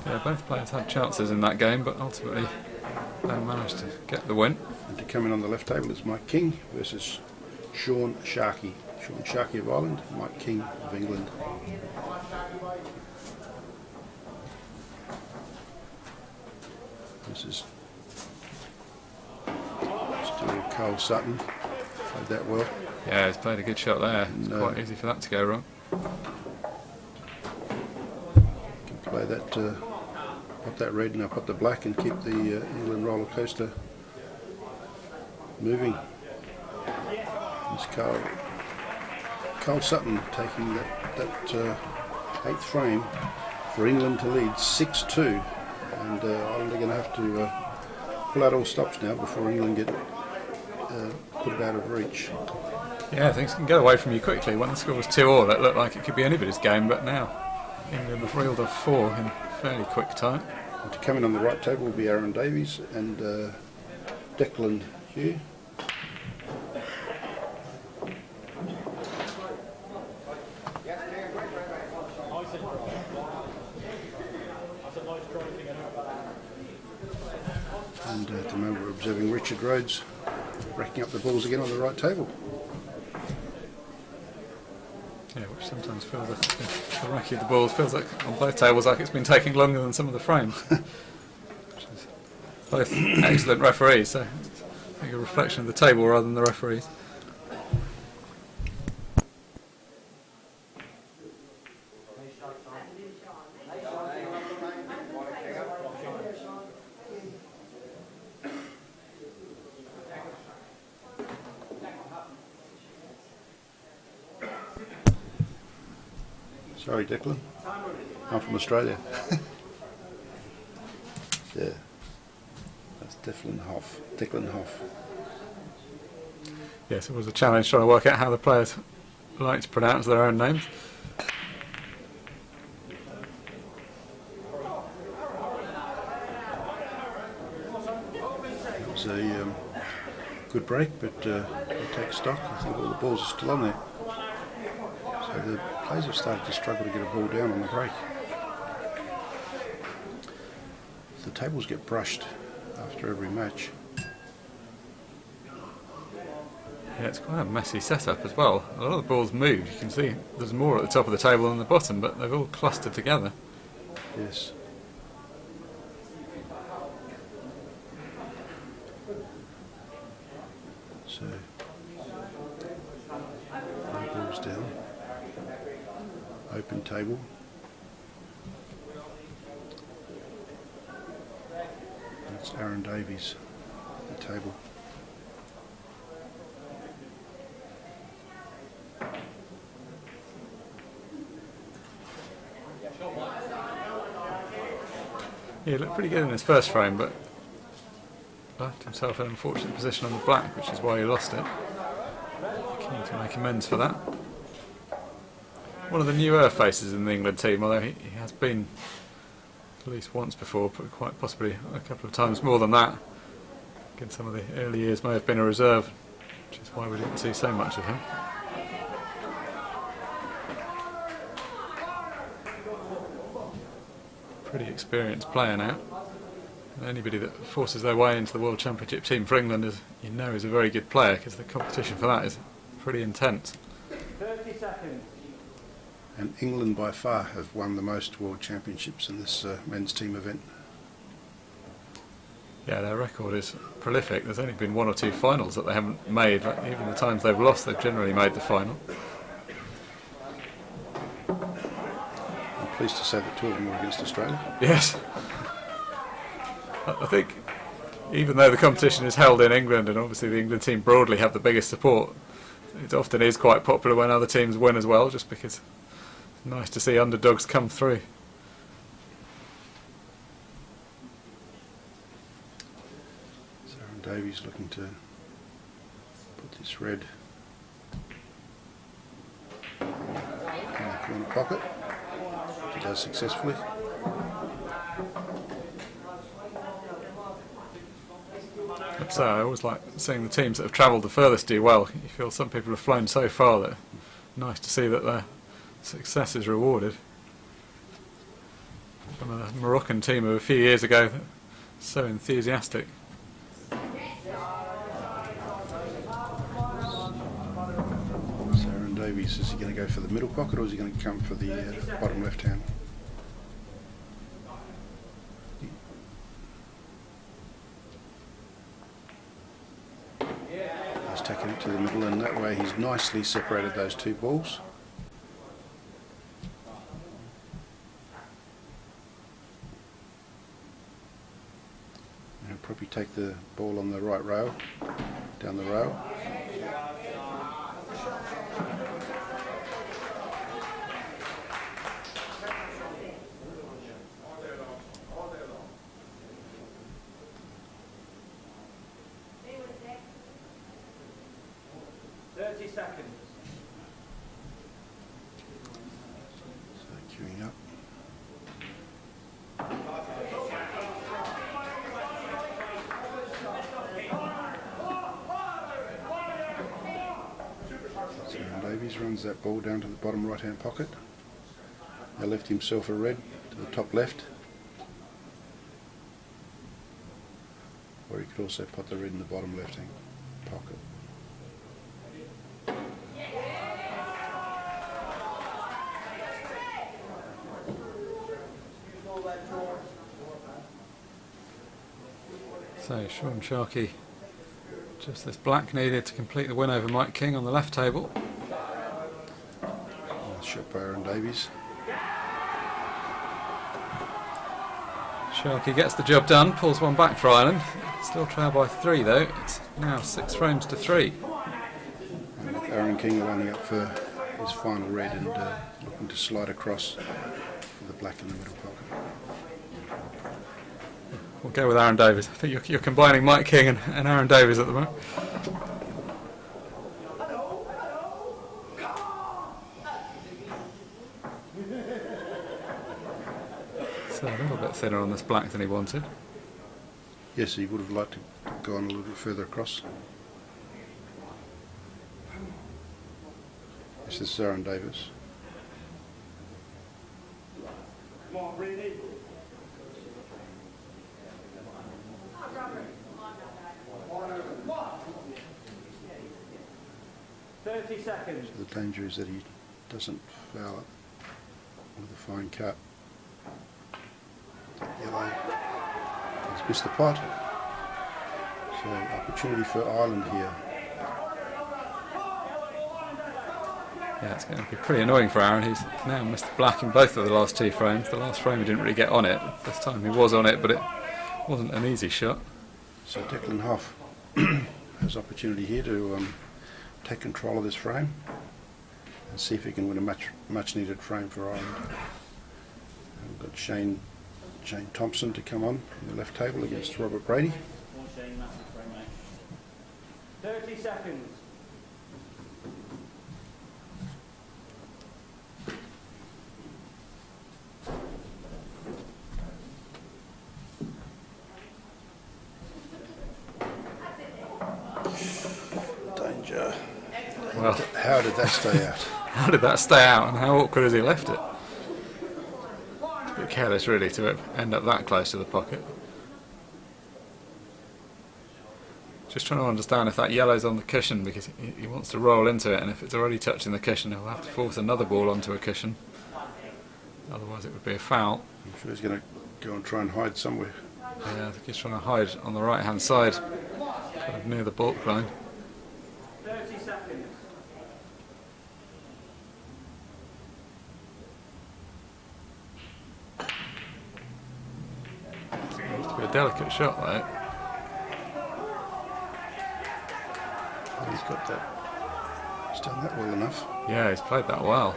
Yeah, both players had chances in that game, but ultimately Ben managed to get the win. And to come in on the left table is Mike King versus Sean Sharkey. Sean Sharkey of Ireland, Mike King of England. This is still Carl Sutton. Played that well. Yeah, he's played a good shot there. It's No. quite easy for that to go wrong. Can play that, pop that red and I'll pop the black and keep the England roller coaster moving. It's Carl Sutton taking that 8th frame for England to lead 6-2, and Ireland are going to have to pull out all stops now before England get put out of reach. Yeah, things can get away from you quickly. When the score was 2-2, that looked like it could be anybody's game, but now England have reeled off 4 in fairly quick time. And to come in on the right table will be Aaron Davies and Declan Hugh. And at the moment we're observing Richard Rhodes racking up the balls again on the right table. Yeah, which sometimes feels like the racking of the balls feels like on both tables like it's been taking longer than some of the frames. Which is both excellent referees, so it's I think a reflection of the table rather than the referees. Sorry, Declan. I'm from Australia. Yeah. That's Declan Hoff. Yes, it was a challenge trying to work out how the players like to pronounce their own names. It was a good break, but we'll take stock. I think all the balls are still on there. So the players have started to struggle to get a ball down on the break. The tables get brushed after every match. Yeah, it's quite a messy setup as well. A lot of the balls moved. You can see there's more at the top of the table than the bottom, but they've all clustered together. Yes. So, no balls down. Open table. That's Aaron Davies, the table. Yeah, he looked pretty good in his first frame, but left himself in an unfortunate position on the black, which is why he lost it. Keen to make amends for that. One of the newer faces in the England team, although he has been at least once before, but quite possibly a couple of times more than that. Again, some of the early years may have been a reserve, which is why we didn't see so much of him. Pretty experienced player now. And anybody that forces their way into the World Championship team for England is a very good player, because the competition for that is pretty intense. 30 seconds. And England by far have won the most World Championships in this men's team event. Yeah, their record is prolific. There's only been one or two finals that they haven't made. Even the times they've lost, they've generally made the final. I'm pleased to say that two of them were against Australia. Yes. I think even though the competition is held in England, and obviously the England team broadly have the biggest support, it often is quite popular when other teams win as well, just because it's nice to see underdogs come through. Aaron Davies looking to put this red in the corner pocket, which he does successfully. So I always like seeing the teams that have travelled the furthest do well. You feel some people have flown so far that it's nice to see that their success is rewarded. From a Moroccan team of a few years ago, so enthusiastic. So Aaron Davies, is he going to go for the middle pocket, or is he going to come for the bottom left hand? He's taken it to the middle, and that way he's nicely separated those two balls. And he'll probably take the ball on the right rail, down the rail. Queuing up. So Aaron Davies runs that ball down to the bottom right hand pocket. Now left himself a red to the top left. Or he could also put the red in the bottom left hand pocket. So Sean Sharkey, just this black needed to complete the win over Mike King on the left table. Shot by Aaron Davies. Sharkey gets the job done, pulls one back for Ireland. Still trail by 3 though, it's now 6 frames to 3. And with Aaron King lining up for his final red and looking to slide across for the black in the middle pocket. We'll go with Aaron Davies. I think you're combining Mike King and Aaron Davies at the moment. So a little bit thinner on this black than he wanted. Yes, he would have liked to go on a little bit further across. This is Aaron Davies. Come on, really? 30 seconds. So the danger is that he doesn't foul it with a fine cut. Yellow. He's missed the pot. So opportunity for Ireland here. Yeah, it's going to be pretty annoying for Aaron. He's now missed the black in both of the last two frames. The last frame he didn't really get on it. This time he was on it, but it wasn't an easy shot. So Declan Hoff has opportunity here to take control of this frame and see if he can win a much needed frame for Ireland. And we've got Shane Thompson to come on from the left table against Robert Brady. 30 seconds. Danger. Well, How did that stay out? how did that stay out, and how awkward has he left it? A bit careless, really, to end up that close to the pocket. Just trying to understand if that yellow's on the cushion, because he wants to roll into it, and if it's already touching the cushion, he'll have to force another ball onto a cushion. Otherwise, it would be a foul. I'm sure he's going to go and try and hide somewhere. Yeah, I think he's trying to hide on the right-hand side, kind of near the baulk line. 30 seconds. It's to be a delicate shot, though. He's got that. He's done that well enough. Yeah, he's played that well.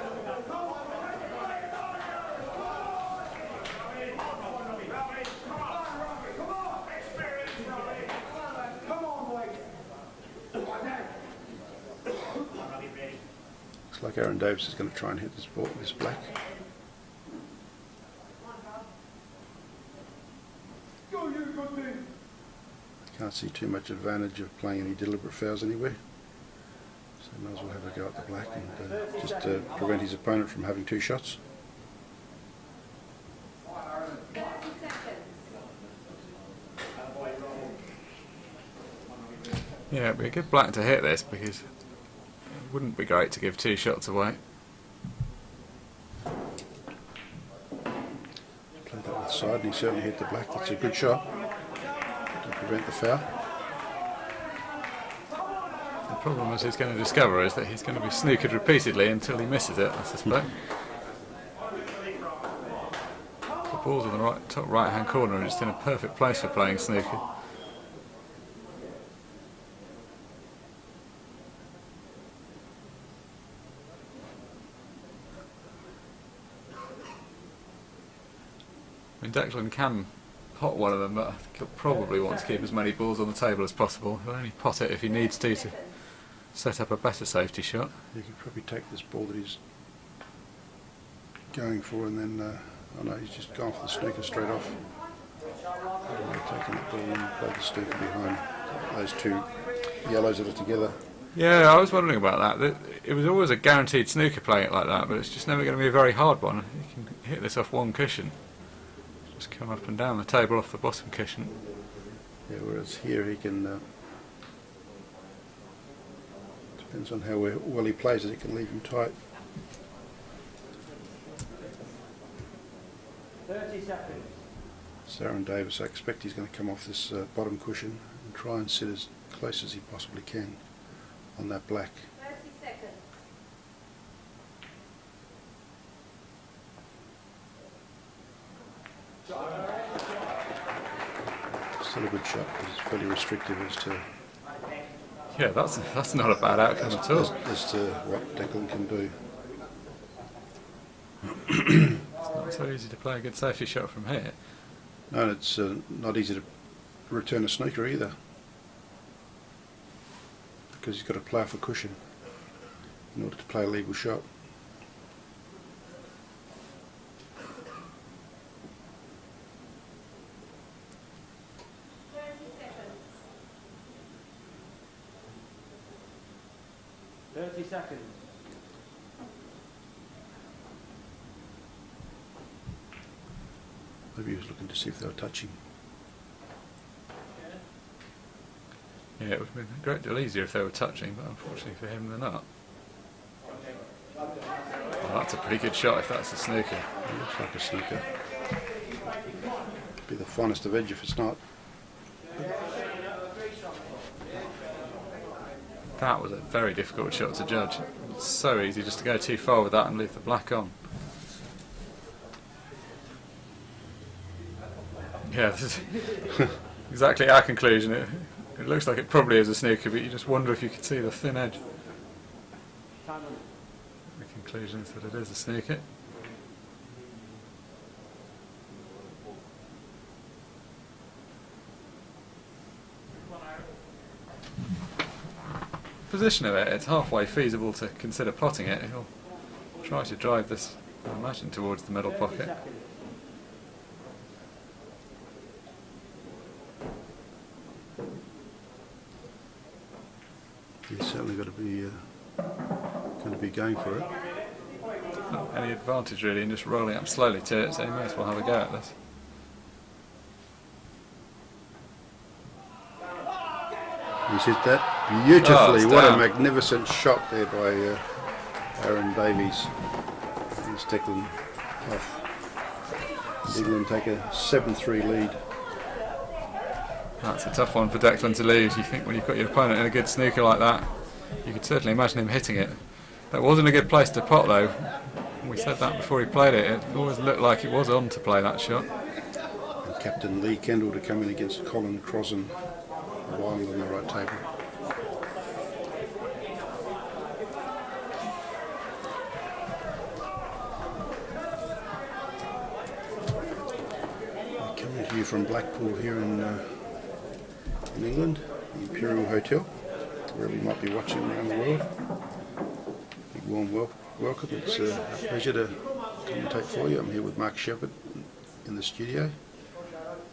Looks like Aaron Davis is going to try and hit this ball with this black. Can't see too much advantage of playing any deliberate fouls anywhere. So he might as well have a go at the black and just prevent his opponent from having two shots. Yeah, it'd be a good black to hit this, because it wouldn't be great to give two shots away. Played that with side and he certainly hit the black. That's a good shot to prevent the foul. The problem, as he's going to discover, is that he's going to be snookered repeatedly until he misses it, I suspect. The ball's in the top right-hand corner and just in a perfect place for playing snooker. I mean, Declan can pot one of them, but I think he'll probably want to keep as many balls on the table as possible. He'll only pot it if he needs to set up a better safety shot. You could probably take this ball that he's going for and then, oh no, he's just gone for the snooker straight off. Taking the ball and played the snooker behind those two yellows that are together. Yeah, I was wondering about that. It was always a guaranteed snooker playing it like that, but it's just never going to be a very hard one. You can hit this off one cushion. Just come up and down the table off the bottom cushion. Yeah, whereas here he can, depends on how well he plays it, it can leave him tight. 30 seconds. So Aaron Davis, I expect he's going to come off this bottom cushion and try and sit as close as he possibly can on that black. 30 seconds. Still a good shot, but it's fairly restrictive as to Yeah, that's not a bad outcome at all. as to what Declan can do. It's not so easy to play a good safety shot from here. No, and it's not easy to return a snooker either, because he's got to play off a cushion in order to play a legal shot. Seconds. Maybe he was looking to see if they were touching. Yeah, it would have been a great deal easier if they were touching, but unfortunately for him they're not. Well, that's a pretty good shot if that's a snooker. It looks like a snooker. Be the finest of edge if it's not. That was a very difficult shot to judge. It's so easy just to go too far with that and leave the black on. Yeah, this is exactly our conclusion. It looks like it probably is a snooker, but you just wonder if you could see the thin edge. The conclusion is that it is a snooker. Position of it, it's halfway feasible to consider potting it. He'll try to drive this, I imagine, towards the middle pocket. He's certainly got to be going to be going for it. Not any advantage really in just rolling up slowly to it, so he may as well have a go at this. He's hit that beautifully. Oh, what a down. magnificent shot there by Aaron Davies. He's Declan off. England take a 7-3 lead. That's a tough one for Declan to lose. You think when you've got your opponent in a good snooker like that, you could certainly imagine him hitting it. That wasn't a good place to pot though. We said that before he played it. It always looked like it was on to play that shot. And Captain Lee Kendall to come in against Colin Crossan, while on the right table. Coming to you from Blackpool here in England, the Imperial Hotel, wherever you might be watching around the world. Big warm welcome. It's a pleasure to commentate for you. I'm here with Mark Shepherd in the studio,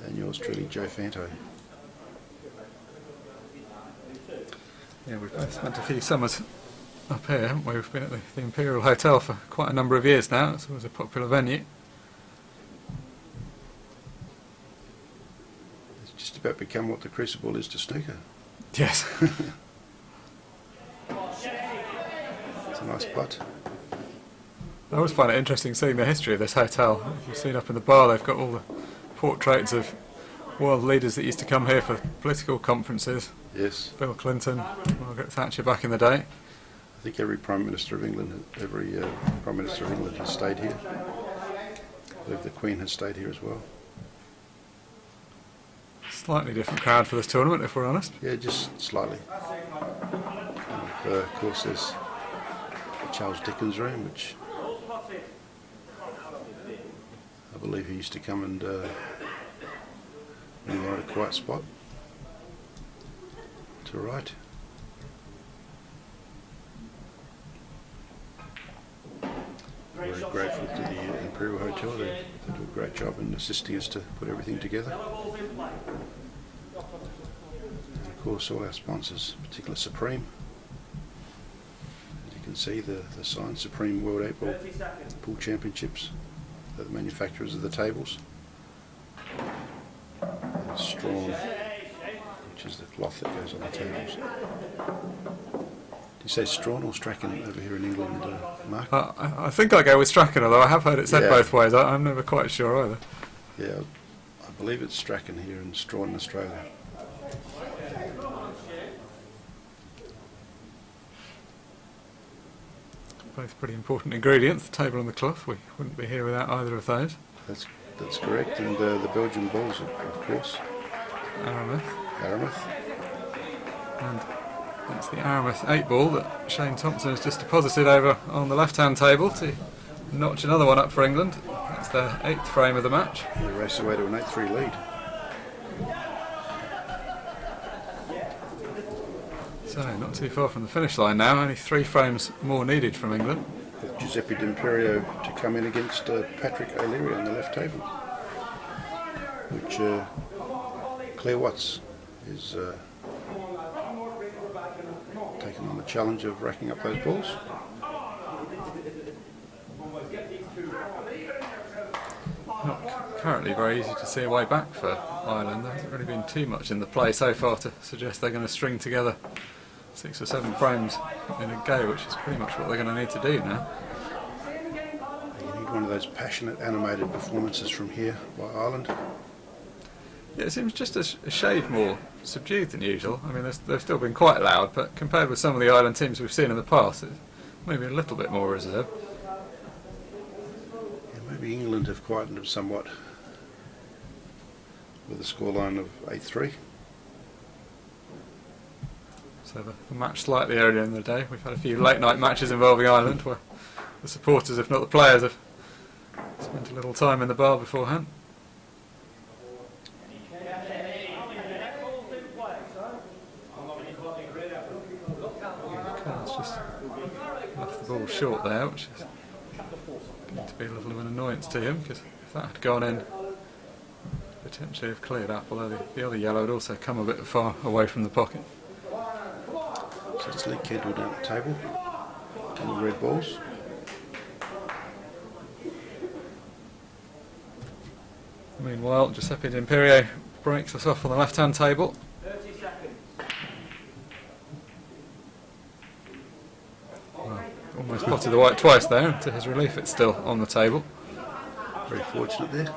and yours truly, Joe Fanto. Yeah, we've both spent a few summers up here, haven't we? We've been at the Imperial Hotel for quite a number of years now. It's always a popular venue. It's just about become what the Crucible is to snooker. Yes. It's a nice putt. I always find it interesting seeing the history of this hotel. You've seen up in the bar they've got all the portraits of world leaders that used to come here for political conferences. Yes. Bill Clinton, Margaret Thatcher back in the day. I think every Prime Minister of England, Prime Minister of England has stayed here. I believe the Queen has stayed here as well. Slightly different crowd for this tournament, if we're honest. Yeah, just slightly. And of course, there's the Charles Dickens room, which I believe he used to come and ride a quiet spot to write. Very grateful to the Imperial Hotel. They do a great job in assisting us to put everything together. And of course, all our sponsors, particularly Supreme. As you can see, the sign Supreme World 8 Ball Pool Championships. They're the manufacturers of the tables. And Strawn, which is the cloth that goes on the tables. Do you say Strawn or Strachan over here in England, Mark? I think I go with Strachan, although I have heard it said both ways. I'm never quite sure either. Yeah, I believe it's Strachan here and Strawn in Australia. Both pretty important ingredients, the table and the cloth. We wouldn't be here without either of those. That's correct, and the Belgian balls, of course. Aramis. And that's the Aramis 8 ball that Shane Thompson has just deposited over on the left-hand table to notch another one up for England. That's their 8th frame of the match. They race away to an 8-3 lead. So not too far from the finish line now, only 3 frames more needed from England. With Giuseppe D'Imperio to come in against Patrick O'Leary on the left table, which Claire Watts is taking on the challenge of racking up those balls. Not currently very easy to see a way back for Ireland. There hasn't really been too much in the play so far to suggest they're going to string together 6 or 7 frames in a go, which is pretty much what they're going to need to do now. one of those passionate, animated performances from here by Ireland. Yeah, it seems just a shade more subdued than usual. I mean, they've still been quite loud, but compared with some of the Ireland teams we've seen in the past, it's maybe a little bit more reserved. Yeah, maybe England have quietened it somewhat with a scoreline of 8-3. So the match slightly earlier in the day. We've had a few late night matches involving Ireland where the supporters, if not the players, have spent a little time in the bar beforehand. Carl's just left the ball short there, which is going to be a little of an annoyance to him, because if that had gone in, potentially have cleared up, although the other yellow had also come a bit far away from the pocket. So it's Lee Kendall down at the table on the red balls. Meanwhile, Giuseppe D'Imperio breaks us off on the left-hand table. 30 seconds. Well, almost potted the white twice there, and to his relief it's still on the table. Very fortunate there.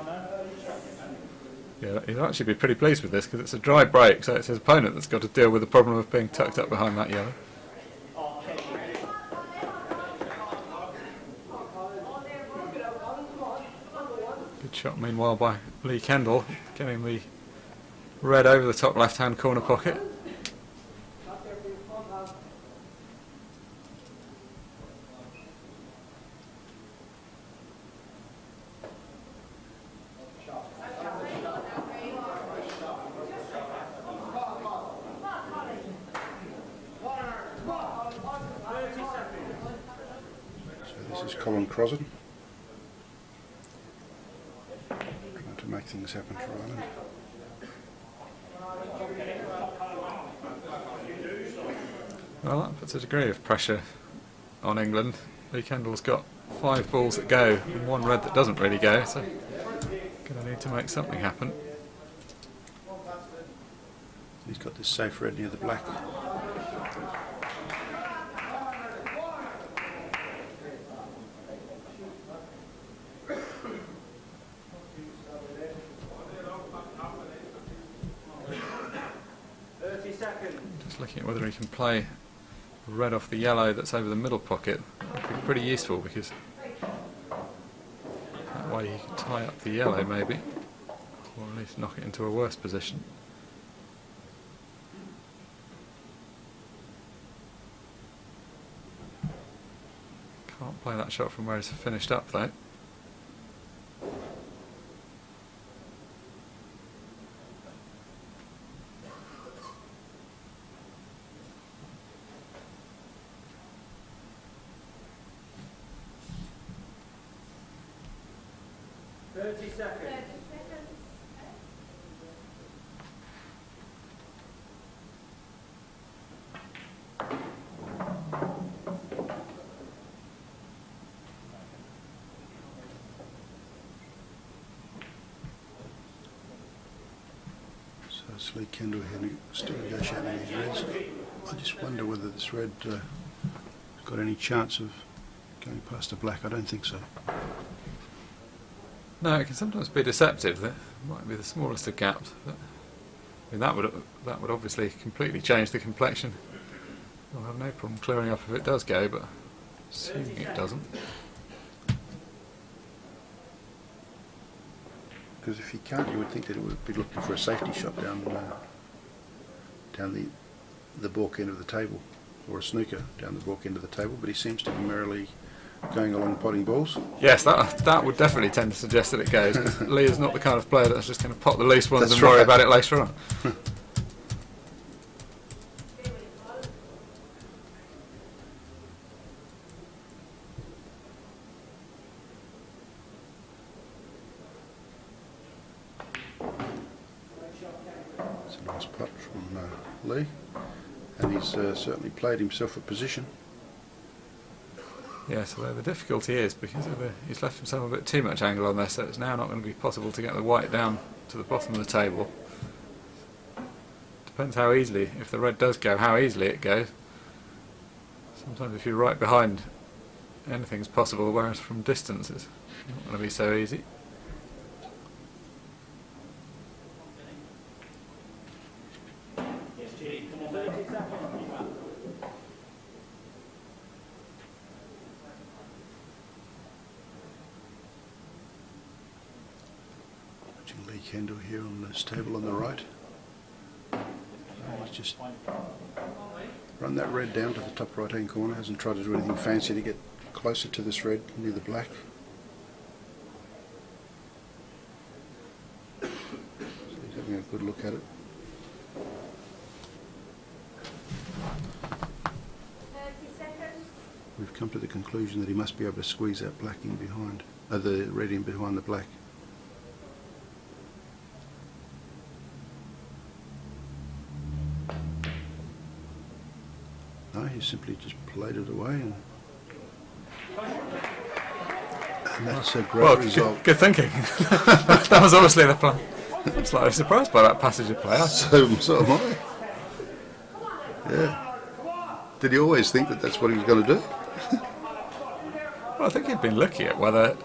Yeah, he'll actually be pretty pleased with this because it's a dry break, so it's his opponent that's got to deal with the problem of being tucked up behind that yellow. Good shot meanwhile by Lee Kendall, getting the red over the top left-hand corner pocket. Colin Crossan trying to make things happen for Ireland. Well, that puts a degree of pressure on England. Lee Kendall's got 5 balls that go and 1 red that doesn't really go, so going to need to make something happen. He's got this safe red near the black. 30 seconds. Just looking at whether he can play red off the yellow that's over the middle pocket. That would be pretty useful, because that way he can tie up the yellow maybe, or at least knock it into a worse position. Can't play that shot from where he's finished up though. Lee Kendall here still negotiating these reds. I just wonder whether this red has got any chance of going past the black. I don't think so. No, it can sometimes be deceptive. That might be the smallest of gaps. But I mean, that would obviously completely change the complexion. I'll have no problem clearing up if it does go, but assuming it doesn't. Because if he can't, you would think that it would be looking for a safety shot down the balk end of the table, or a snooker down the balk end of the table. But he seems to be merrily going along potting balls. Yes, that would definitely tend to suggest that it goes. 'Cause Lee is not the kind of player that's just going to pot the loose ones and worry about it later on. It's a nice putt from Lee, and he's certainly played himself a position. Yeah, so the difficulty is, because he's left himself a bit too much angle on this, so it's now not going to be possible to get the white down to the bottom of the table. Depends how easily, if the red does go, how easily it goes. Sometimes if you're right behind anything's possible, whereas from distance it's not going to be so easy. Watching Lee Kendall here on this table on the right. He's just run that red down to the top right hand corner, hasn't tried to do anything fancy to get closer to this red near the black. So he's having a good look at it. 30 seconds. We've come to the conclusion that he must be able to squeeze that black in behind, the red in behind the black. No, he simply just played it away, and that's a great result. Good thinking. That was obviously the plan. I'm slightly surprised by that passage of play. So am I. Yeah. Did he always think that that's what he was going to do? Well, I think he'd been looking at whether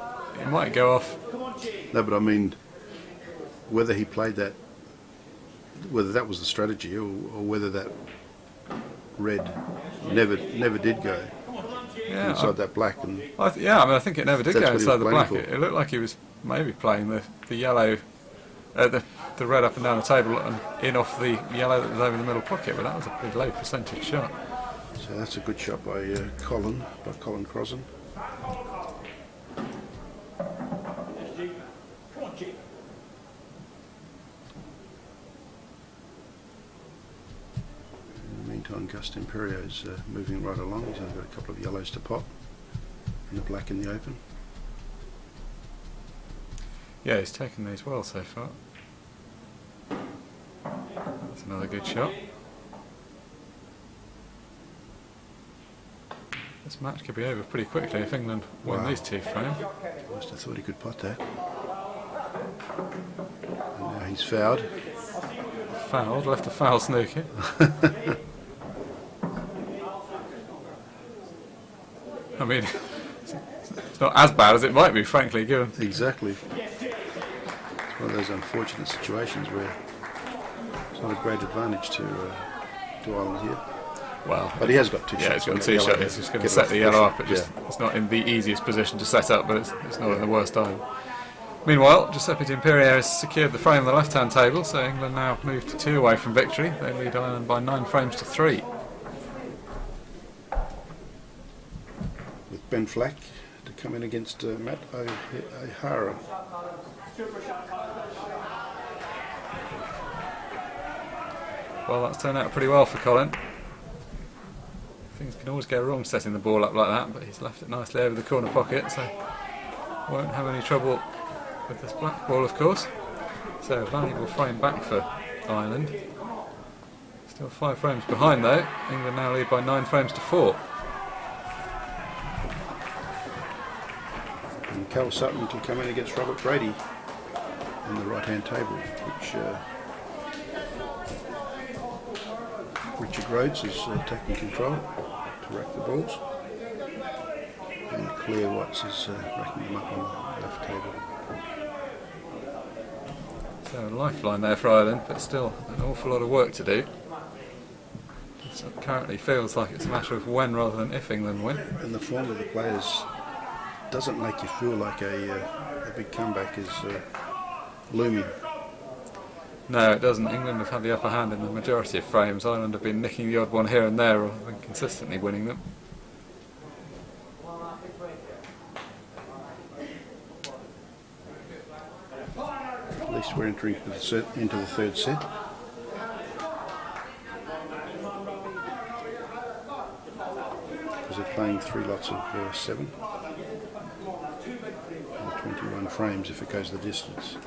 it might go off. No, but I mean, whether he played that, whether that was the strategy, or whether that red never did go inside that black. And I think it never did go inside the black. It looked like he was maybe playing the yellow, the red up and down the table and in off the yellow that was over the middle pocket, but that was a pretty low percentage shot. So that's a good shot by Colin Crossan. In the meantime, Gus Imperio's moving right along. He's only got a couple of yellows to pop and the black in the open. Yeah, he's taken these well so far. That's another good shot. This match could be over pretty quickly if England won these two frames. Must have thought he could pot that. And now he's fouled. Fouled, left a foul snooker. I mean, it's not as bad as it might be, frankly, given. Exactly. It's one of those unfortunate situations where it's not a great advantage to Ireland here. Well, but he has got two shots. Yeah, he's got two shots. He's just going to set the yellow up. It's not in the easiest position to set up, but it's not in the worst either. Meanwhile, Giuseppe D'Imperio has secured the frame on the left-hand table, so England now move to 2 away from victory. They lead Ireland by 9 frames to 3. With Ben Flack to come in against Matt O'Hara. Well, that's turned out pretty well for Colin. Things can always go wrong setting the ball up like that, but he's left it nicely over the corner pocket, so won't have any trouble with this black ball, of course. So a valuable frame back for Ireland. Still 5 frames behind though. England now lead by 9 frames to 4. And Cal Sutton to come in against Robert Brady on the right-hand table, which Richard Rhodes is taking control to rack the balls, and Claire Watts is racking them up on the left table. So a lifeline there for Ireland, but still an awful lot of work to do. It currently feels like it's a matter of when rather than if England win. And the form of the players doesn't make you feel like a big comeback is looming. No, it doesn't. England have had the upper hand in the majority of frames. Ireland have been nicking the odd one here and there rather than consistently winning them. At least we're entering into the third set. Because they're playing 3 lots of 7. And 21 frames if it goes the distance.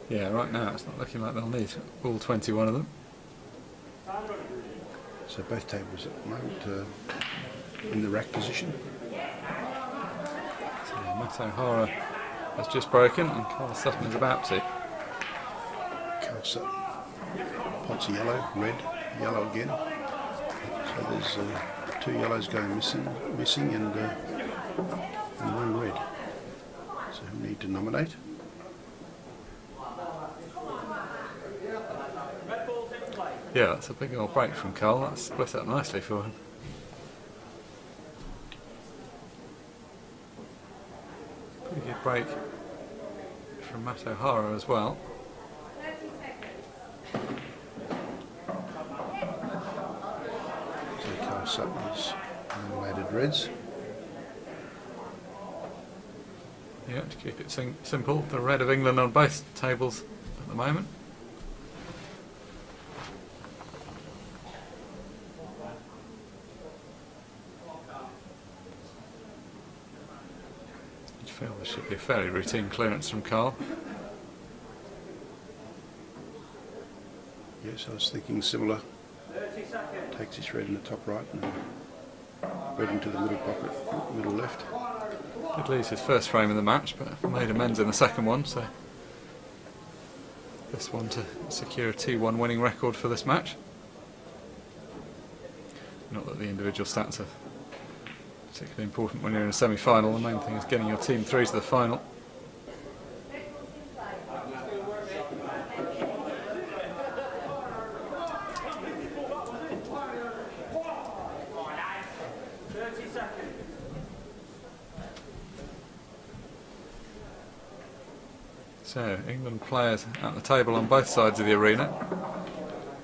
Yeah, right now it's not looking like they'll need all 21 of them. So both tables at the moment in the rack position. So Matt O'Hara has just broken and Carl Sutton is about to. Carl Sutton pots yellow, red, yellow again. So there's 2 yellows going missing and one red. So we need to nominate. Red ball's in play. Yeah, that's a big old break from Carl. That's split up nicely for him. Pretty good break from Matt O'Hara as well. 30 seconds. So Carl Sutton's nominated reds. Yeah, to keep it simple, the red of England on both tables at the moment. You'd feel there should be a fairly routine clearance from Carl. Yes, I was thinking similar. 30 seconds. Takes his red in the top right and red into the middle pocket, middle left. Did lose his first frame in the match, but made amends in the second one, so this one to secure a 2-1 winning record for this match. Not that the individual stats are particularly important when you're in a semi-final. The main thing is getting your team through to the final. Red ball's in play. 30 seconds. So, England players at the table on both sides of the arena.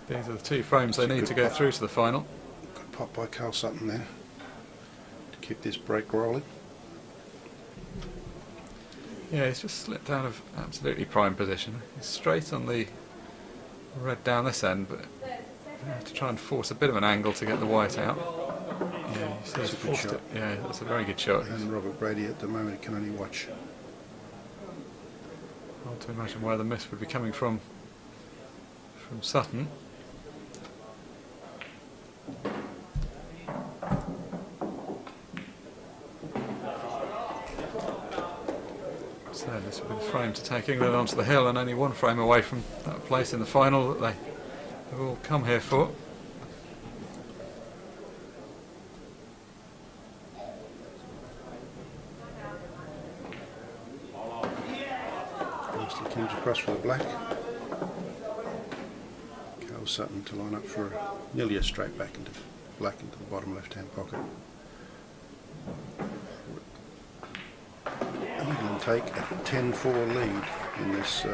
These are the 2 frames they need to go through to the final. Good pop by Carl Sutton there to keep this break rolling. Yeah, he's just slipped out of absolutely prime position. He's straight on the red down this end, but 30 you seconds. have to try and force a bit of an angle to get the white out. Yeah, you see he's That's a good forced shot. it. Yeah, that's a very good shot. And Robert Brady at the moment can only watch. Hard to imagine where the miss would be coming from Sutton. So this will be the frame to take England onto the hill, and only 1 frame away from that place in the final that they've all come here for. Nicely comes across for the black. Carl Sutton to line up for nearly a straight back into black into the bottom left-hand pocket. England take a 10-4 lead in this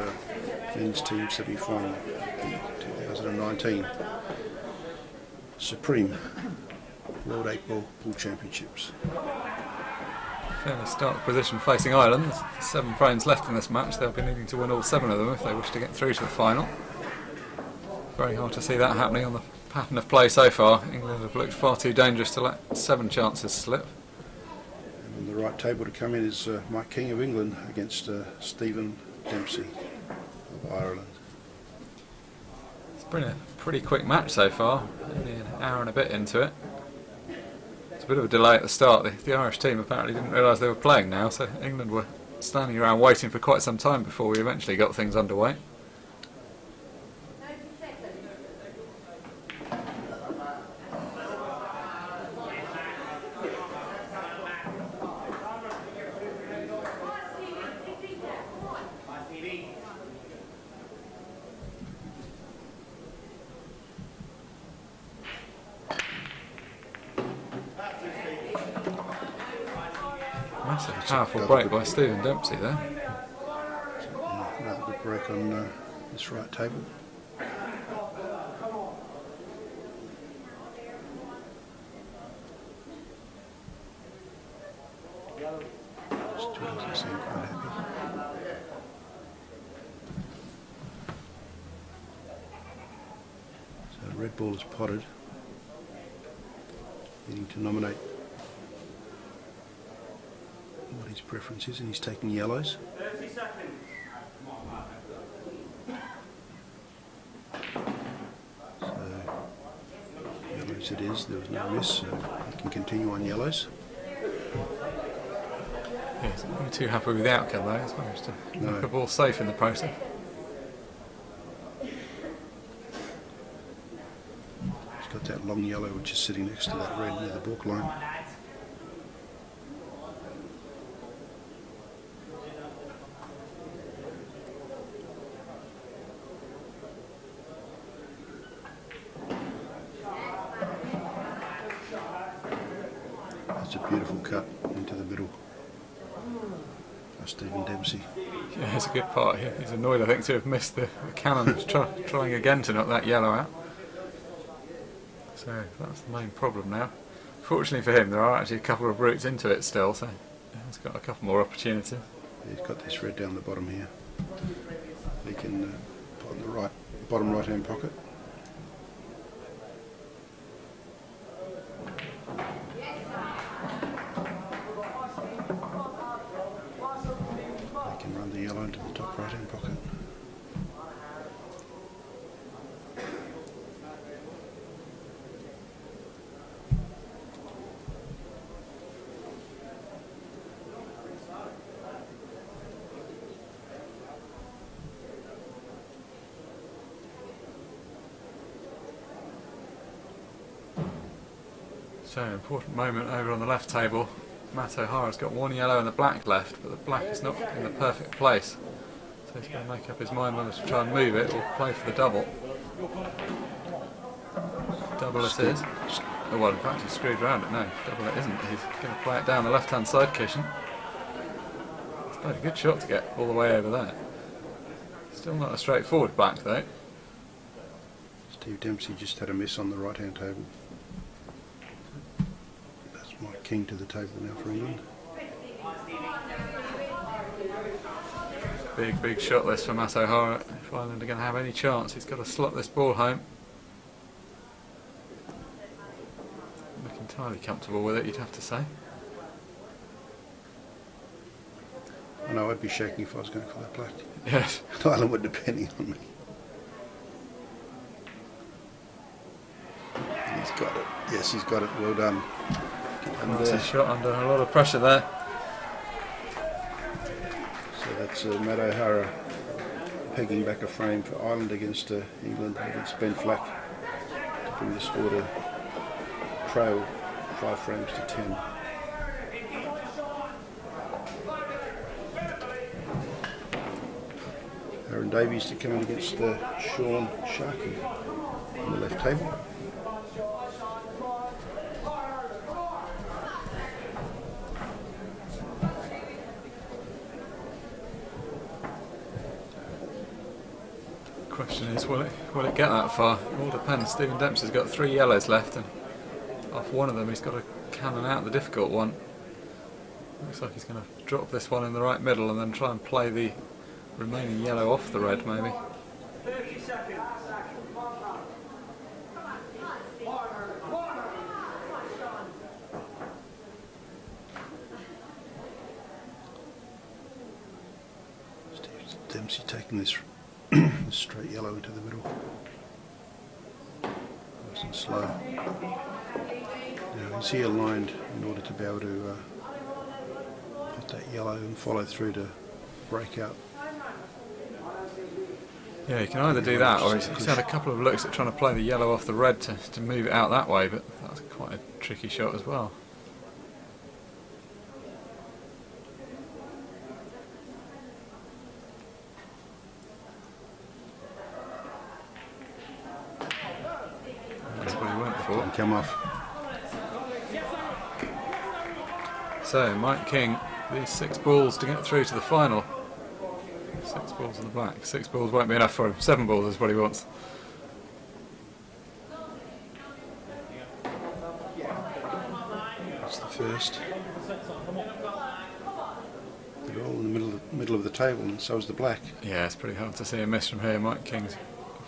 men's team semi-final 2019 Supreme World 8-Ball Pool Championships. Fairly stark position facing Ireland. There's 7 frames left in this match. They'll be needing to win all 7 of them if they wish to get through to the final. Very hard to see that happening on the pattern of play so far. England have looked far too dangerous to let 7 chances slip. And on the right table to come in is Mike King of England against Stephen Dempsey of Ireland. It's been a pretty quick match so far, only an hour and a bit into it. It's a bit of a delay at the start. The Irish team apparently didn't realise they were playing now, so England were standing around waiting for quite some time before we eventually got things underway. 30 seconds. Massive, powerful break by Stephen Dempsey there. Another good break on this right table. Still doesn't seem quite happy. So red ball is potted. Needing to nominate what his preference is, and he's taking yellows. 30 seconds. So yellows it is. There was no miss, so he can continue on yellows. Yeah, he's not really too happy with the outcome though. He's managed to No. knock the ball safe in the process. He's got that long yellow which is sitting next to that red near the balk line. That's a beautiful cut into the middle by Stephen Dempsey. Yeah, it's a good part. He's annoyed, I think, to have missed the cannon, trying again to knock that yellow out. So that's the main problem now. Fortunately for him, there are actually a couple of routes into it still, so he's got a couple more opportunities. He's got this red down the bottom here. He can put in the bottom right hand pocket. He can run the yellow into the top right hand pocket. So, important moment over on the left table. Matt O'Hara's got one yellow and the black left, but the black is not in the perfect place. So he's going to make up his mind whether to try and move it or play for the double. Double it is. Oh, well, in fact, he's screwed around it. No, double it isn't. He's going to play it down the left-hand side cushion. It's quite a good shot to get all the way over there. Still not a straightforward black, though. Steve Dempsey just had a miss on the right hand table. Mike King to the table now for England. Big shot this for Matt O'Hara. If Ireland are going to have any chance, he's got to slot this ball home. Look entirely comfortable with it, you'd have to say. I know I'd be shaking if I was going for that black. Yes. Ireland were depending on me. He's got it. Yes, he's got it. Well done. That's a shot under a lot of pressure there. So that's Matt O'Hara pegging back a frame for Ireland against England against Ben Flack to bring the score to trail 5 frames to 10. Aaron Davies to come in against Sean Sharkey on the left table. Question is, will it get that far? It all depends. Stephen Dempsey's got 3 yellows left, and off one of them he's got to cannon out the difficult one. Looks like he's going to drop this one in the right middle and then try and play the remaining yellow off the red, maybe. 30 seconds. Steve Dempsey taking this straight yellow into the middle. Nice and slow. Now he's here lined in order to be able to put that yellow and follow through to break out. Yeah, he can either do that, or he's had a couple of looks at trying to play the yellow off the red to move it out that way, but that's quite a tricky shot as well. That's what he went for. And come off. So, Mike King, these 6 balls to get through to the final. 6 balls in the black. 6 balls won't be enough for him. 7 balls is what he wants. That's the first. They're all in the middle of the table, and so is the black. Yeah, it's pretty hard to see a miss from here. Mike King's a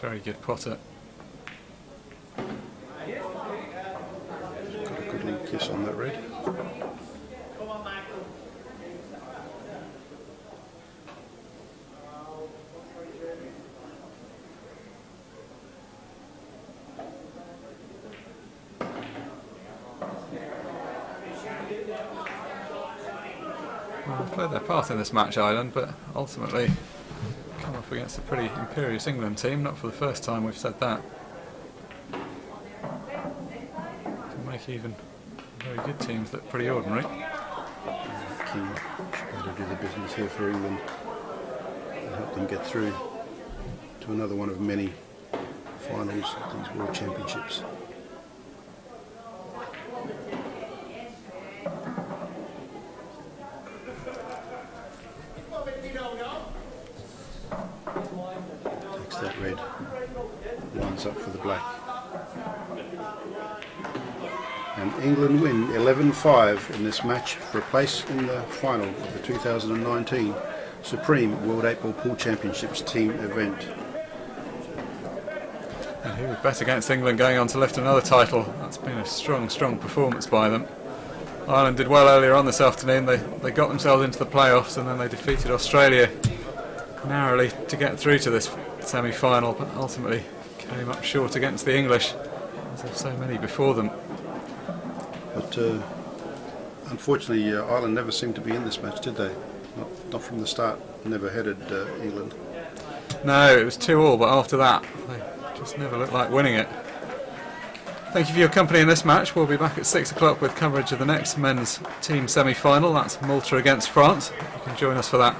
very good potter. Got a good little kiss on that red. Well, they've played their part in this match, Ireland, but ultimately come up against a pretty imperious England team. Not for the first time we've said that. make even very good teams look pretty ordinary. King should be able to do the business here for England and help them get through to another one of many finals at these World Championships. Takes that red, lines up for the black. And England win 11-5 in this match for a place in the final of the 2019 Supreme World 8-Ball Pool Championships team event. And who would bet against England going on to lift another title? That's been a strong, strong performance by them. Ireland did well earlier on this afternoon. They got themselves into the playoffs, and then they defeated Australia narrowly to get through to this semi-final, but ultimately came up short against the English, as there were so many before them. But unfortunately, Ireland never seemed to be in this match, did they? Not from the start. Never headed England. No, it was 2-2, but after that, they just never looked like winning it. Thank you for your company in this match. We'll be back at 6 o'clock with coverage of the next men's team semi-final. That's Malta against France. You can join us for that.